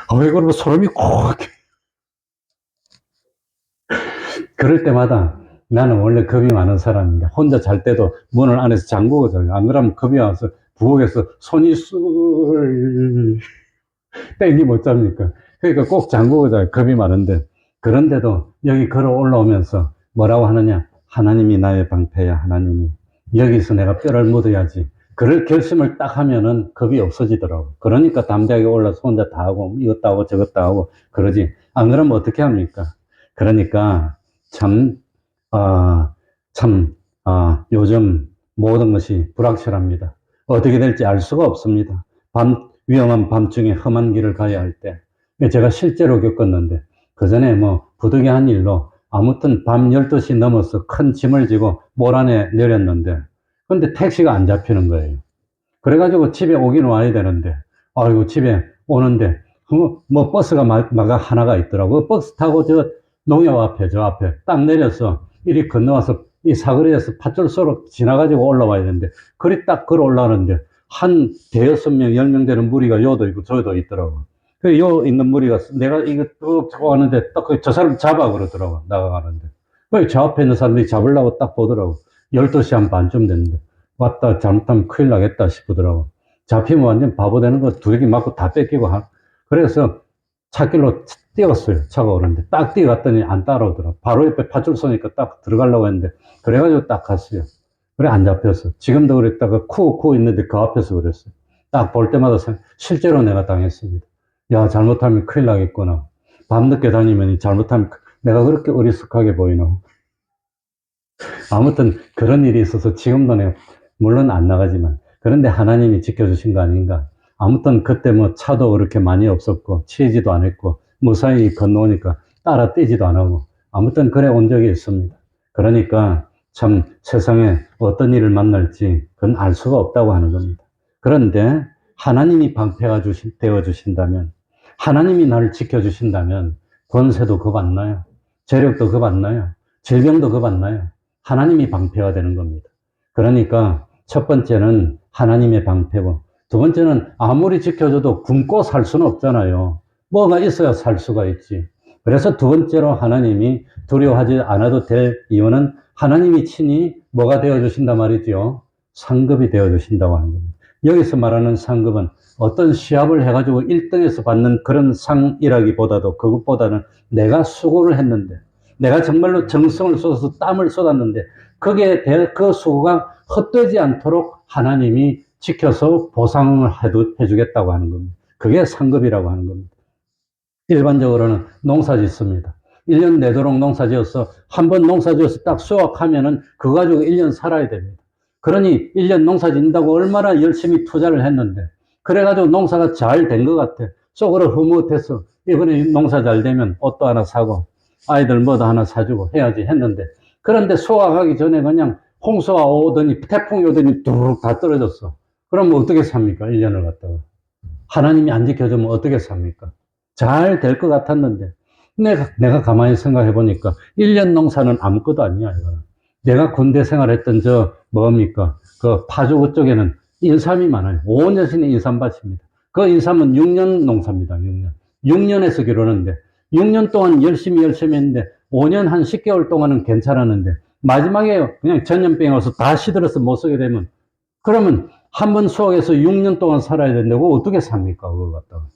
그러면 소름이 콕. 그럴 때마다 나는 원래 겁이 많은 사람인데, 혼자 잘 때도 문을 안에서 잠그고 자요. 안 그러면 겁이 와서 부엌에서 손이 술 땡기 못 잡니까? 그러니까 꼭 잠그고 자요. 겁이 많은데. 그런데도 여기 걸어 올라오면서 뭐라고 하느냐? 하나님이 나의 방패야, 하나님이. 여기서 내가 뼈를 묻어야지. 그럴 결심을 딱 하면은 겁이 없어지더라고. 그러니까 담대하게 올라서 혼자 다 하고, 이것도 하고 저것도 하고 그러지. 안 그러면 어떻게 합니까? 그러니까 요즘 모든 것이 불확실합니다. 어떻게 될지 알 수가 없습니다. 위험한 밤중에 험한 길을 가야 할 때. 제가 실제로 겪었는데, 그 전에 부득이한 일로 아무튼 밤 12시 넘어서 큰 짐을 지고 몰 안에 내렸는데, 근데 택시가 안 잡히는 거예요. 그래가지고 집에 오긴 와야 되는데, 아이고, 집에 오는데, 버스가 하나가 있더라고. 버스 타고 농협 앞에, 저 앞에 딱 내려서 이리 건너와서 이 사거리에서 파출소로 지나가지고 올라와야 되는데, 그리 딱 걸어 올라가는데, 한 대여섯 명, 10명 되는 무리가 요도 있고 저도 있더라고. 요 있는 무리가 내가 이거 뚝 차고 가는데 딱 저 사람 잡아 그러더라고, 나가가는데. 저 앞에 있는 사람들이 잡으려고 딱 보더라고. 12시 한 반쯤 됐는데, 왔다 잘못하면 큰일 나겠다 싶더라고. 잡히면 완전 바보 되는 거, 두레기 맞고 다 뺏기고 그래서 차길로 뛰었어요. 차가 오는데 딱 뛰어갔더니 안 따라오더라고. 바로 옆에 파출소니까 딱 들어가려고 했는데, 그래가지고 딱 갔어요. 그래, 안 잡혔어. 지금도 그랬다가 쿠 있는데 그 앞에서 그랬어요. 딱 볼 때마다 실제로 내가 당했습니다. 야, 잘못하면 큰일 나겠구나. 밤늦게 다니면 잘못하면 내가 그렇게 어리숙하게 보이나. 아무튼 그런 일이 있어서 지금도 내가 물론 안 나가지만, 그런데 하나님이 지켜주신 거 아닌가. 아무튼 그때 차도 그렇게 많이 없었고 치이지도 않았고 무사히 건너오니까 따라 뛰지도 안 하고, 아무튼 그래 온 적이 있습니다. 그러니까 참 세상에 어떤 일을 만날지 그건 알 수가 없다고 하는 겁니다. 그런데 하나님이 방패가 되어주신다면, 하나님이 나를 지켜주신다면 권세도 겁 안 나요. 재력도 겁 안 나요. 질병도 겁 안 나요. 하나님이 방패가 되는 겁니다. 그러니까 첫 번째는 하나님의 방패고, 두 번째는 아무리 지켜줘도 굶고 살 수는 없잖아요. 뭐가 있어야 살 수가 있지. 그래서 두 번째로 하나님이 두려워하지 않아도 될 이유는 하나님이 친히 뭐가 되어주신단 말이죠. 상급이 되어주신다고 하는 겁니다. 여기서 말하는 상급은 어떤 시합을 해가지고 1등에서 받는 그런 상이라기보다도 그것보다는 내가 수고를 했는데 내가 정말로 정성을 쏟아서 땀을 쏟았는데 거기에 대해 그 수고가 헛되지 않도록 하나님이 지켜서 보상을 해주겠다고 하는 겁니다. 그게 상급이라고 하는 겁니다. 일반적으로는 농사 짓습니다. 1년 내도록 농사 지어서 한번 농사 지어서 딱 수확하면은 그거 가지고 1년 살아야 됩니다. 그러니 1년 농사 짓는다고 얼마나 열심히 투자를 했는데 그래가지고 농사가 잘 된 것 같아. 속으로 흐뭇해서 이번에 농사 잘 되면 옷도 하나 사고 아이들 뭐도 하나 사주고 해야지 했는데 그런데 수확하기 전에 그냥 홍수가 오더니 태풍이 오더니 뚜룩 다 떨어졌어. 그럼 어떻게 삽니까? 1년을 갖다가. 하나님이 안 지켜주면 어떻게 삽니까? 잘 될 것 같았는데 내가 가만히 생각해 보니까 1년 농사는 아무것도 아니야. 이거는. 내가 군대 생활했던 뭡니까? 그 파주 그쪽에는 인삼이 많아요. 5년씩 인삼밭입니다. 그 인삼은 6년 농사입니다. 6년. 6년에서 기르는데 6년 동안 열심히 했는데 5년 한 10개월 동안은 괜찮았는데 마지막에 그냥 전염병이 와서 다 시들어서 못 쓰게 되면 그러면 한 번 수확해서 6년 동안 살아야 된다고 어떻게 삽니까? 그걸 갖다가.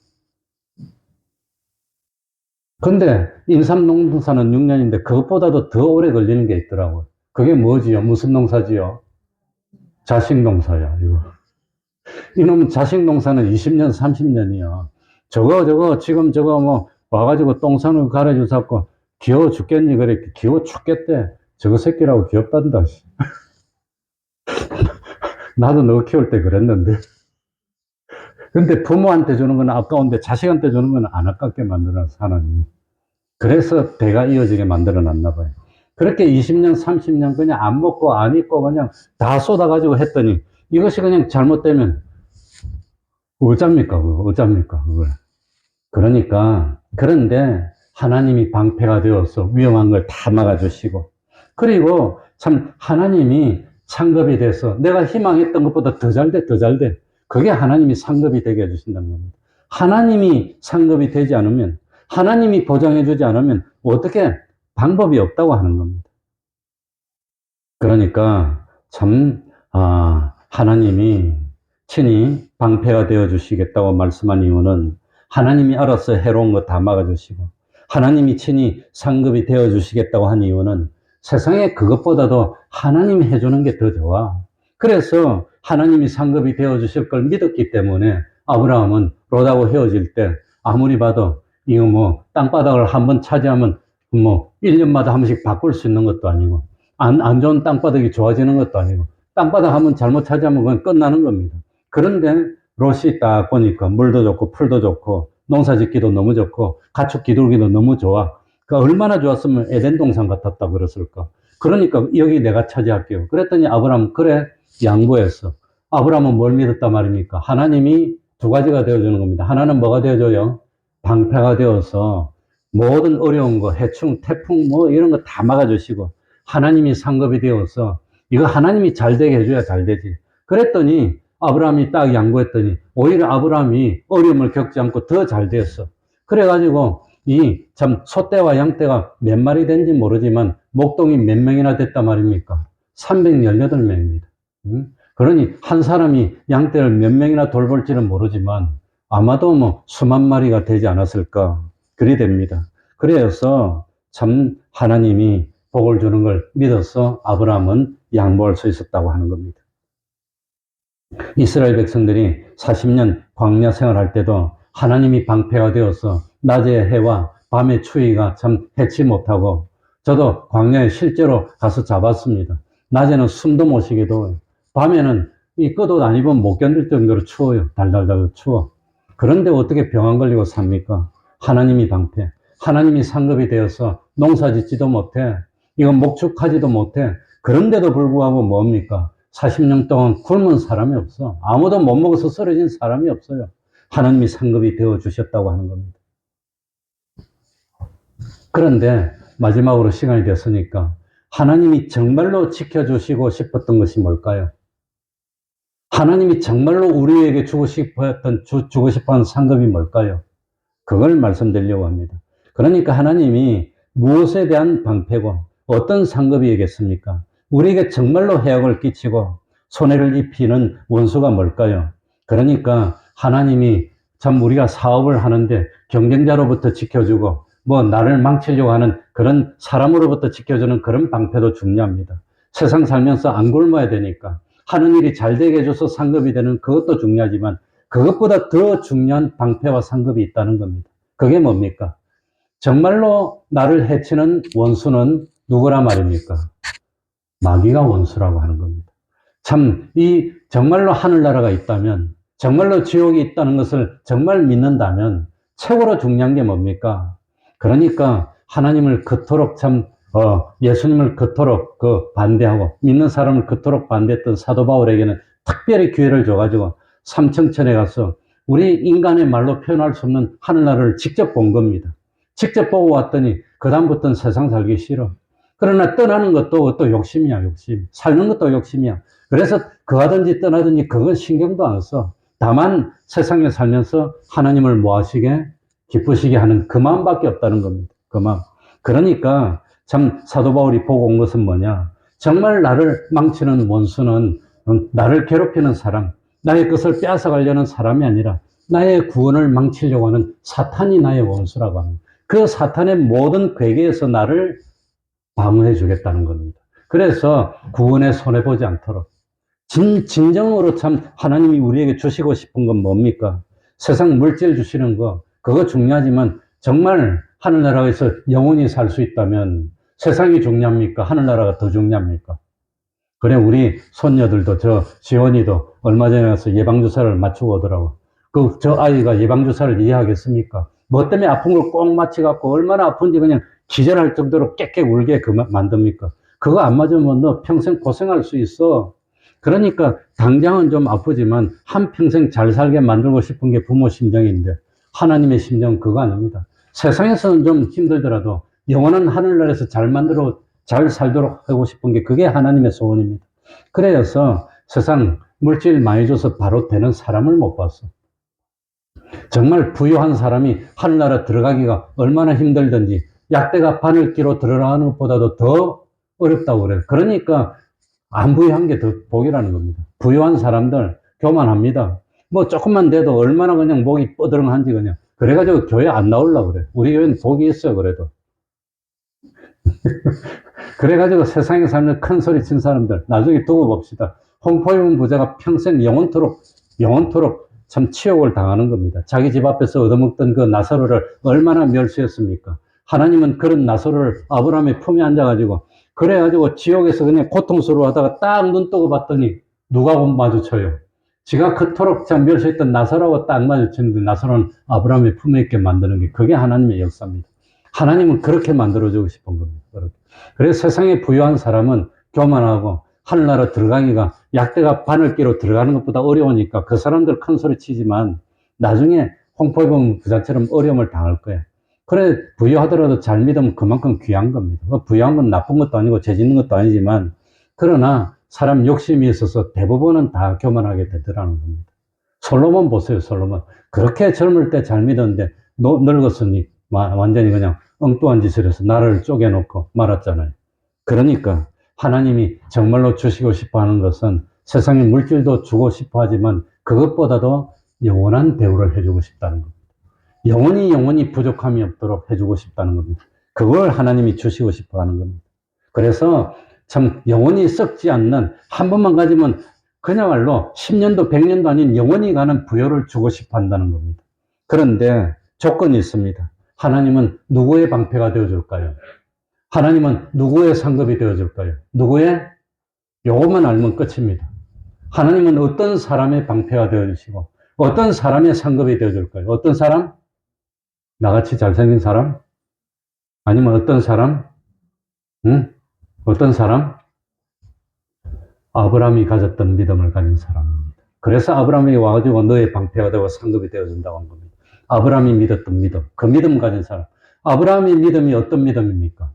근데 인삼 농사는 6년인데 그것보다도 더 오래 걸리는 게 있더라고요. 그게 뭐지요? 무슨 농사지요? 자식 농사야, 이거. 이놈은 자식 농사는 20년, 30년이야. 지금 와가지고 똥산을 갈아주사고 귀여워 죽겠니? 그래, 귀여워 죽겠대. 저거 새끼라고 귀엽단다. 나도 너 키울 때 그랬는데. 근데 부모한테 주는 건 아까운데 자식한테 주는 건 안 아깝게 만들어놨어, 하나님. 그래서 배가 이어지게 만들어놨나 봐요. 그렇게 20년, 30년 그냥 안 먹고 안 입고 그냥 다 쏟아가지고 했더니 이것이 그냥 잘못되면 어쩝니까, 그걸. 그러니까, 그런데 하나님이 방패가 되어서 위험한 걸 다 막아주시고, 그리고 참 하나님이 상급이 돼서 내가 희망했던 것보다 더 잘 돼. 그게 하나님이 상급이 되게 해주신다는 겁니다. 하나님이 상급이 되지 않으면, 하나님이 보장해주지 않으면 어떻게 방법이 없다고 하는 겁니다. 그러니까 참 하나님이 친히 방패가 되어주시겠다고 말씀한 이유는 하나님이 알아서 해로운 거 다 막아주시고 하나님이 친히 상급이 되어주시겠다고 한 이유는 세상에 그것보다도 하나님이 해주는 게 더 좋아. 그래서 하나님이 상급이 되어주실 걸 믿었기 때문에 아브라함은 롯하고 헤어질 때 아무리 봐도 이거 땅바닥을 한번 차지하면 1년마다 한 번씩 바꿀 수 있는 것도 아니고 안 좋은 땅바닥이 좋아지는 것도 아니고 땅바닥 한번 잘못 차지하면 그건 끝나는 겁니다. 그런데 롯이 딱 보니까 물도 좋고 풀도 좋고 농사 짓기도 너무 좋고 가축 기르기도 너무 좋아. 그 얼마나 좋았으면 에덴 동산 같았다 그랬을까. 그러니까 여기 내가 차지할게요. 그랬더니 아브라함 그래 양보했어. 아브라함은 뭘 믿었단 말입니까? 하나님이 두 가지가 되어주는 겁니다. 하나는 뭐가 되어줘요? 방패가 되어서 모든 어려운 거, 해충, 태풍 이런 거 다 막아주시고 하나님이 상급이 되어서 이거 하나님이 잘 되게 해줘야 잘 되지. 그랬더니 아브라함이 딱 양보했더니 오히려 아브라함이 어려움을 겪지 않고 더 잘 되었어. 그래가지고 이 참 소떼와 양떼가 몇 마리 된지 모르지만 목동이 몇 명이나 됐단 말입니까? 318명입니다. 그러니 한 사람이 양떼를 몇 명이나 돌볼지는 모르지만 아마도 수만 마리가 되지 않았을까 그리 됩니다. 그래서 참 하나님이 복을 주는 걸 믿어서 아브라함은 양보할 수 있었다고 하는 겁니다. 이스라엘 백성들이 40년 광야 생활할 때도 하나님이 방패가 되어서 낮의 해와 밤의 추위가 참 해치 못하고 저도 광야에 실제로 가서 잡았습니다. 낮에는 숨도 못 쉬게 더워요. 밤에는 이 끄옷 안 입으면 못 견딜 정도로 추워요. 달달달 추워. 그런데 어떻게 병 안 걸리고 삽니까? 하나님이 방패. 하나님이 상급이 되어서 농사 짓지도 못해. 이건 목축하지도 못해. 그런데도 불구하고 뭡니까? 40년 동안 굶은 사람이 없어. 아무도 못 먹어서 쓰러진 사람이 없어요. 하나님이 상급이 되어 주셨다고 하는 겁니다. 그런데 마지막으로 시간이 됐으니까 하나님이 정말로 지켜주시고 싶었던 것이 뭘까요? 하나님이 정말로 우리에게 주고 싶어하는 상급이 뭘까요? 그걸 말씀드리려고 합니다. 그러니까 하나님이 무엇에 대한 방패고 어떤 상급이겠습니까? 우리에게 정말로 해악을 끼치고 손해를 입히는 원수가 뭘까요? 그러니까 하나님이 참 우리가 사업을 하는데 경쟁자로부터 지켜주고 뭐 나를 망치려고 하는 그런 사람으로부터 지켜주는 그런 방패도 중요합니다. 세상 살면서 안 굶어야 되니까 하는 일이 잘 되게 해줘서 상급이 되는 그것도 중요하지만 그것보다 더 중요한 방패와 상급이 있다는 겁니다. 그게 뭡니까? 정말로 나를 해치는 원수는 누구라 말입니까? 마귀가 원수라고 하는 겁니다. 참, 정말로 하늘나라가 있다면, 정말로 지옥이 있다는 것을 정말 믿는다면, 최고로 중요한 게 뭡니까? 그러니까, 하나님을 그토록 예수님을 그토록 반대하고, 믿는 사람을 그토록 반대했던 사도 바울에게는 특별히 기회를 줘가지고, 삼청천에 가서, 우리 인간의 말로 표현할 수 없는 하늘나라를 직접 본 겁니다. 직접 보고 왔더니, 그다음부터는 세상 살기 싫어. 그러나 떠나는 것도 또 욕심이야, 욕심. 살는 것도 욕심이야. 그래서 그하든지 떠나든지 그건 신경도 안 써. 다만 세상에 살면서 하나님을 모하시게, 기쁘시게 하는 그 마음밖에 없다는 겁니다. 그 마음. 그러니까 참 사도 바울이 보고 온 것은 뭐냐. 정말 나를 망치는 원수는 나를 괴롭히는 사람, 나의 것을 빼앗아가려는 사람이 아니라 나의 구원을 망치려고 하는 사탄이 나의 원수라고 합니다. 그 사탄의 모든 괴계에서 나를 방어해 주겠다는 겁니다. 그래서 구원에 손해보지 않도록 진정으로 참 하나님이 우리에게 주시고 싶은 건 뭡니까? 세상 물질 주시는 거 그거 중요하지만 정말 하늘나라에서 영원히 살 수 있다면 세상이 중요합니까? 하늘나라가 더 중요합니까? 그래 우리 손녀들도 지원이도 얼마 전에 가서 예방주사를 맞추고 오더라고. 저 아이가 예방주사를 이해하겠습니까? 뭐 때문에 아픈 걸 꼭 맞춰갖고 얼마나 아픈지 그냥 기절할 정도로 깨깨 울게 만듭니까? 그거 안 맞으면 너 평생 고생할 수 있어. 그러니까 당장은 좀 아프지만 한평생 잘 살게 만들고 싶은 게 부모 심정인데 하나님의 심정은 그거 아닙니다. 세상에서는 좀 힘들더라도 영원한 하늘나라에서 잘 살도록 하고 싶은 게 그게 하나님의 소원입니다. 그래서 세상 물질 많이 줘서 바로 되는 사람을 못 봤어. 정말 부유한 사람이 하늘나라 들어가기가 얼마나 힘들든지 약대가 바늘기로 들어가는 것보다도 더 어렵다고 그래요. 그러니까 안 부유한 게 더 복이라는 겁니다. 부유한 사람들 교만합니다. 뭐 조금만 돼도 얼마나 그냥 목이 뻐드렁한지 그냥. 그래가지고 교회 안 나오려고 그래요. 우리 교회는 복이 있어요, 그래도. 그래가지고 세상에 사는 큰 소리 친 사람들 나중에 두고 봅시다. 홍포이문 부자가 평생 영원토록 참 치욕을 당하는 겁니다. 자기 집 앞에서 얻어먹던 그 나사로를 얼마나 멸시했습니까? 하나님은 그런 나사로를 아브라함의 품에 앉아가지고 그래가지고 지옥에서 그냥 고통스러워하다가 딱 눈 뜨고 봤더니 누가 마주쳐요? 지가 그토록 참 멸시했던 나사로하고 딱 마주치는데 나사로는 아브라함의 품에 있게 만드는 게 그게 하나님의 역사입니다. 하나님은 그렇게 만들어주고 싶은 겁니다. 그래서 세상에 부유한 사람은 교만하고 하늘나라 들어가기가 약대가 바늘기로 들어가는 것보다 어려우니까 그 사람들 큰 소리 치지만 나중에 홍포이범 부자처럼 어려움을 당할 거예요. 그래 부유하더라도 잘 믿으면 그만큼 귀한 겁니다. 부유한 건 나쁜 것도 아니고 죄 짓는 것도 아니지만 그러나 사람 욕심이 있어서 대부분은 다 교만하게 되더라는 겁니다. 솔로몬 보세요. 솔로몬 그렇게 젊을 때 잘 믿었는데 늙었으니 완전히 그냥 엉뚱한 짓을 해서 나를 쪼개놓고 말았잖아요. 그러니까 하나님이 정말로 주시고 싶어 하는 것은 세상의 물질도 주고 싶어 하지만 그것보다도 영원한 대우를 해주고 싶다는 겁니다. 영원히 부족함이 없도록 해주고 싶다는 겁니다. 그걸 하나님이 주시고 싶어 하는 겁니다. 그래서 참 영원히 썩지 않는 한 번만 가지면 그야말로 10년도 100년도 아닌 영원히 가는 부여를 주고 싶어 한다는 겁니다. 그런데 조건이 있습니다. 하나님은 누구의 방패가 되어줄까요? 하나님은 누구의 상급이 되어줄까요? 누구의? 요것만 알면 끝입니다. 하나님은 어떤 사람의 방패가 되어주시고 어떤 사람의 상급이 되어줄까요? 어떤 사람? 나같이 잘생긴 사람? 아니면 어떤 사람? 어떤 사람? 아브라함이 가졌던 믿음을 가진 사람입니다. 그래서 아브라함이 와가지고 너의 방패가 되고 상급이 되어준다고 한 겁니다. 아브라함이 믿었던 믿음, 그 믿음 가진 사람. 아브라함의 믿음이 어떤 믿음입니까?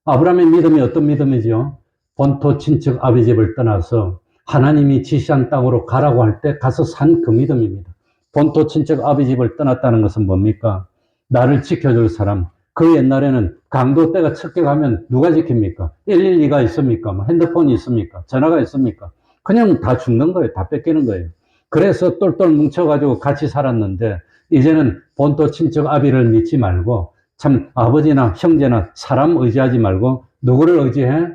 아브라함의 믿음이 어떤 믿음이죠? 본토 친척 아비 집을 떠나서 하나님이 지시한 땅으로 가라고 할 때 가서 산 그 믿음입니다. 본토 친척 아비 집을 떠났다는 것은 뭡니까? 나를 지켜줄 사람, 그 옛날에는 강도 때가 척결하면 누가 지킵니까? 112가 있습니까? 뭐 핸드폰이 있습니까? 전화가 있습니까? 그냥 다 죽는 거예요. 다 뺏기는 거예요. 그래서 똘똘 뭉쳐가지고 같이 살았는데 이제는 본토 친척 아비를 믿지 말고 참 아버지나 형제나 사람 의지하지 말고 누구를 의지해?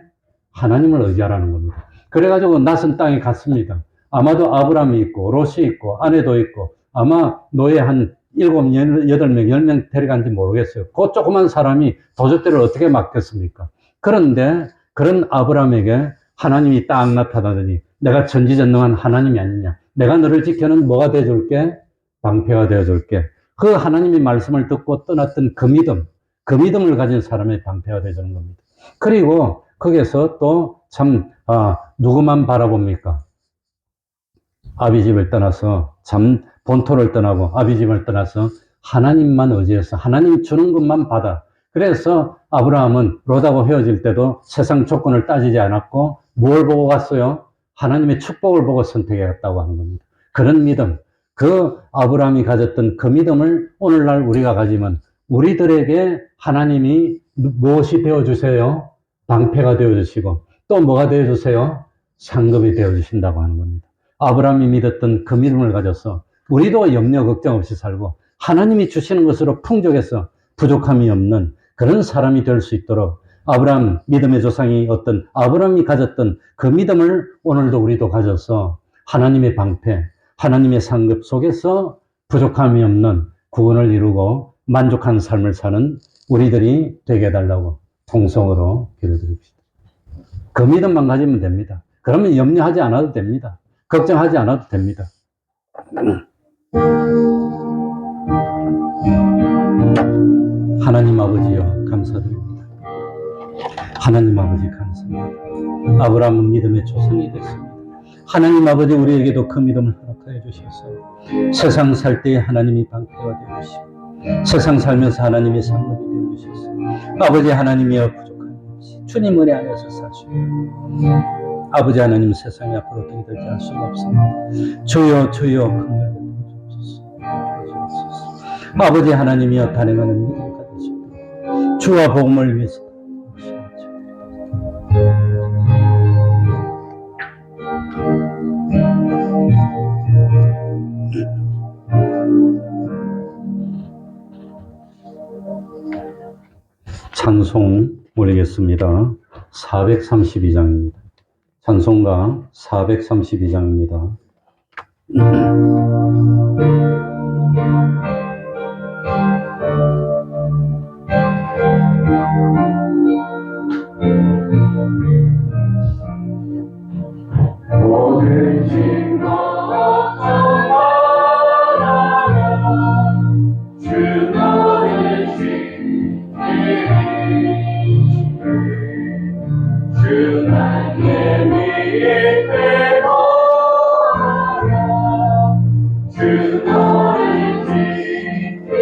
하나님을 의지하라는 겁니다. 그래가지고 낯선 땅에 갔습니다. 아마도 아브라함이 있고 롯이 있고 아내도 있고 아마 노예 한 7, 8명, 10명 데려간지 모르겠어요. 그 조그만 사람이 도적들을 어떻게 맡겼습니까? 그런데 그런 아브라함에게 하나님이 딱 나타나더니 내가 전지전능한 하나님이 아니냐. 내가 너를 지켜는 뭐가 되어줄게? 방패가 되어줄게. 그 하나님의 말씀을 듣고 떠났던 그 믿음을 가진 사람의 방패가 되어주는 겁니다. 그리고 거기서 또 참 누구만 바라봅니까? 아비집을 떠나서 참 본토를 떠나고 아비집을 떠나서 하나님만 의지해서 하나님 주는 것만 받아. 그래서 아브라함은 롯하고 헤어질 때도 세상 조건을 따지지 않았고 뭘 보고 갔어요? 하나님의 축복을 보고 선택했다고 하는 겁니다. 그런 믿음, 그 아브라함이 가졌던 그 믿음을 오늘날 우리가 가지면 우리들에게 하나님이 무엇이 되어주세요? 방패가 되어주시고 또 뭐가 되어주세요? 상급이 되어주신다고 하는 겁니다. 아브라함이 믿었던 그 믿음을 가져서 우리도 염려 걱정 없이 살고 하나님이 주시는 것으로 풍족해서 부족함이 없는 그런 사람이 될 수 있도록 아브라함 믿음의 조상이 어떤 아브라함이 가졌던 그 믿음을 오늘도 우리도 가져서 하나님의 방패, 하나님의 상급 속에서 부족함이 없는 구원을 이루고 만족한 삶을 사는 우리들이 되게 해달라고 통성으로 기도드립시다. 그 믿음만 가지면 됩니다. 그러면 염려하지 않아도 됩니다. 걱정하지 않아도 됩니다. 하나님 아버지여 감사드립니다. 하나님 아버지 감사합니다. 아브라함은 믿음의 조상이 됐습니다. 하나님 아버지 우리에게도 그 믿음을 허락하여 주셔서 세상 살 때에 하나님이 방패가 되어주시고 세상 살면서 하나님의 상급이 되어주셔서 아버지 하나님이여 부족함이 없이 주님 은혜 안에서 살 수 있도록 아버지 하나님 세상이 앞으로 들이들지 않을 수가 없습니다. 주여 주여 긍휼히 여겨주옵소서. 아버지 하나님이여 단행하는 믿음 가지시도록 주와 복음을 위해서 찬송 올리겠습니다. 432장입니다. 찬송가 432장입니다. 모든 짐과 정하라 주 너를 지키리 주 나의 밑에 거하라 주 너를 지키리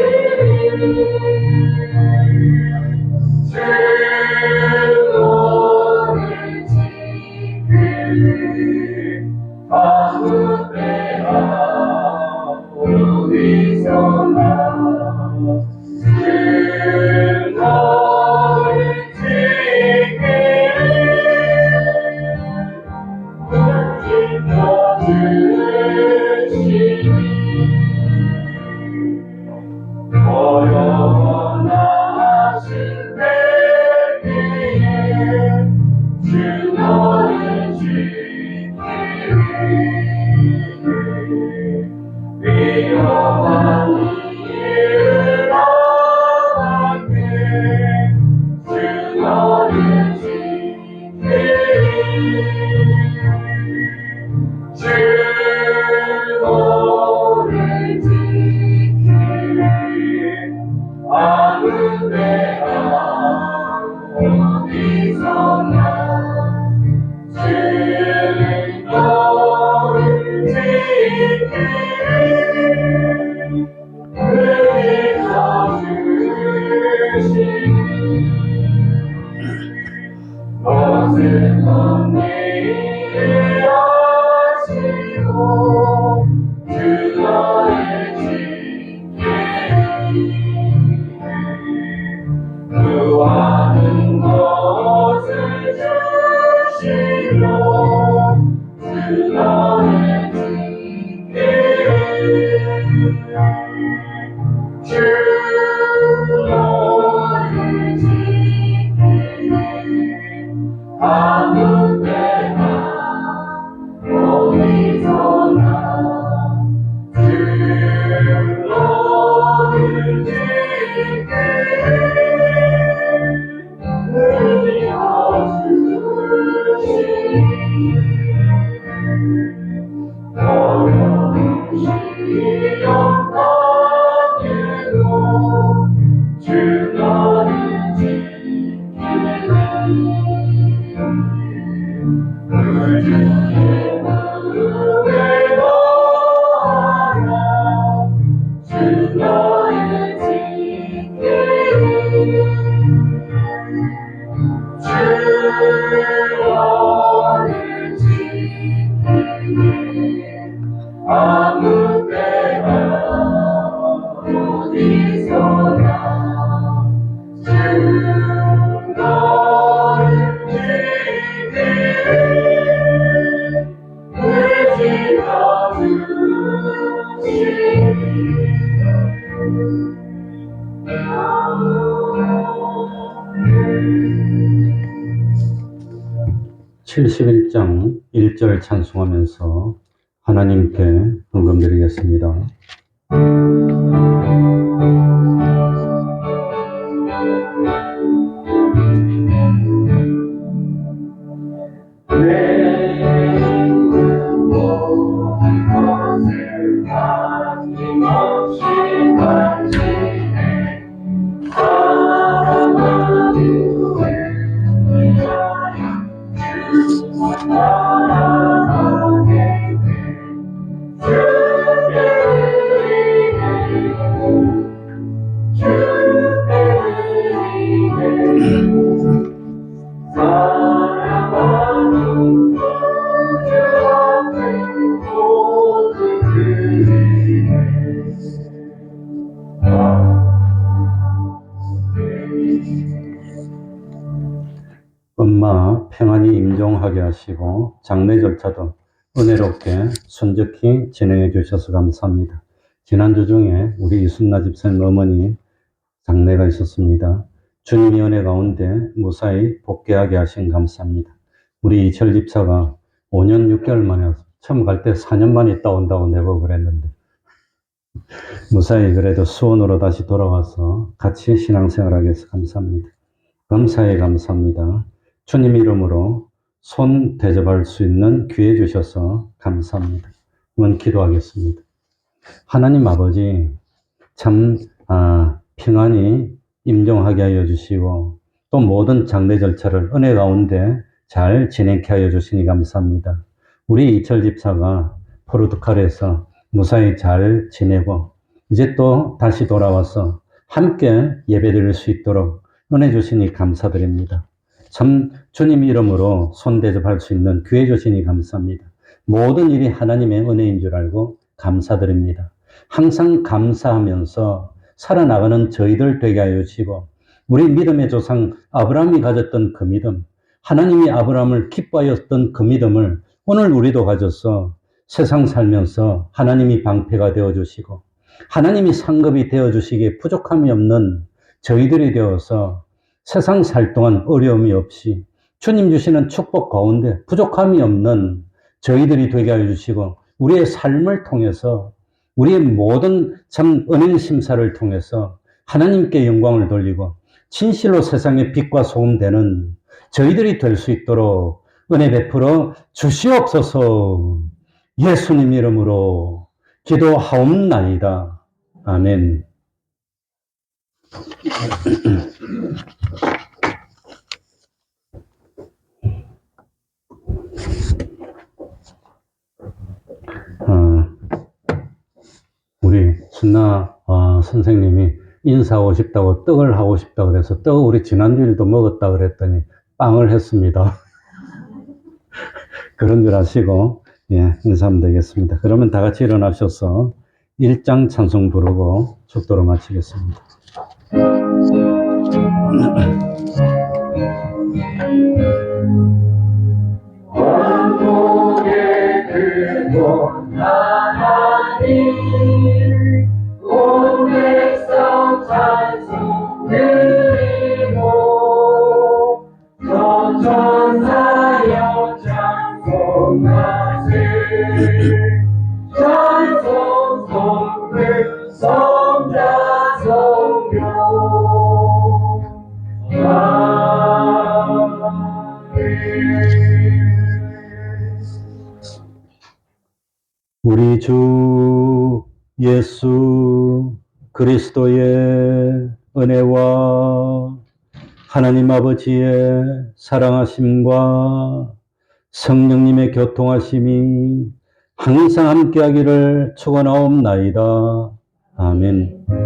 주 너를 지키리 아무 때나 어디서나 주 너를 지키리 영원하신 때에 주 너를 지키리 위험한 일 아무 때나 어디서나 주로를 지키리 어려운 시련 가운데도 주 너를 지키리 그 주의 무릎에 넣어라 주 너를 지키리 주 너를 지키리 아무 때나 어디서나 주 너를 지키리 칠십일 장 1절 찬송하면서 하나님께 헌금드리겠습니다. 내 모든 것을 아낌없이 바치네 사랑하는 위하여 주만 따라가게 돼 주께 드리네 주께 드리네 사랑하는 주 앞에 모두 드리네 엄마 평안히 임종하게 하시고 장례 절차도 은혜롭게 순적히 진행해 주셔서 감사합니다. 지난주 중에 우리 이순나 집사님 어머니 장례가 있었습니다. 주님이 은혜 가운데 무사히 복귀하게 하신 감사합니다. 우리 이철 집사가 5년 6개월 만에 왔어요. 처음 갈 때 4년 만에 있다 온다고 내고 그랬는데 무사히 그래도 수원으로 다시 돌아와서 같이 신앙생활하게 해서 감사합니다. 감사에 감사합니다. 주님 이름으로 손 대접할 수 있는 기회 주셔서 감사합니다. 한번 기도하겠습니다. 하나님 아버지 참 평안히 임종하게 하여 주시고 또 모든 장례 절차를 은혜 가운데 잘 진행케 하여 주시니 감사합니다. 우리 이철 집사가 포르투갈에서 무사히 잘 지내고 이제 또 다시 돌아와서 함께 예배드릴 수 있도록 은혜 주시니 감사드립니다. 참 주님 이름으로 손 대접할 수 있는 기회 주시니 감사합니다. 모든 일이 하나님의 은혜인 줄 알고 감사드립니다. 항상 감사하면서 살아나가는 저희들 되게 하여 주시고 우리 믿음의 조상 아브라함이 가졌던 그 믿음, 하나님이 아브라함을 기뻐하였던 그 믿음을 오늘 우리도 가져서 세상 살면서 하나님이 방패가 되어주시고 하나님이 상급이 되어주시기에 부족함이 없는 저희들이 되어서 세상 살 동안 어려움이 없이 주님 주시는 축복 가운데 부족함이 없는 저희들이 되게 하여 주시고 우리의 삶을 통해서 우리의 모든 참 은행 심사를 통해서 하나님께 영광을 돌리고 진실로 세상의 빛과 소금 되는 저희들이 될 수 있도록 은혜 베풀어 주시옵소서. 예수님 이름으로 기도하옵나이다. 아멘. 우리 순나 선생님이 인사하고 싶다고 떡을 하고 싶다고 그래서 떡 우리 지난주일도 먹었다 그랬더니 빵을 했습니다. 그런 줄 아시고 인사하면 되겠습니다. 그러면 다 같이 일어나셔서 1장 찬송 부르고 축도로 마치겠습니다. 원국의 크고 하나님 온 백성 찬송 드리고 저 천사 우리 주 예수 그리스도의 은혜와 하나님 아버지의 사랑하심과 성령님의 교통하심이 항상 함께하기를 축원하옵나이다. 아멘.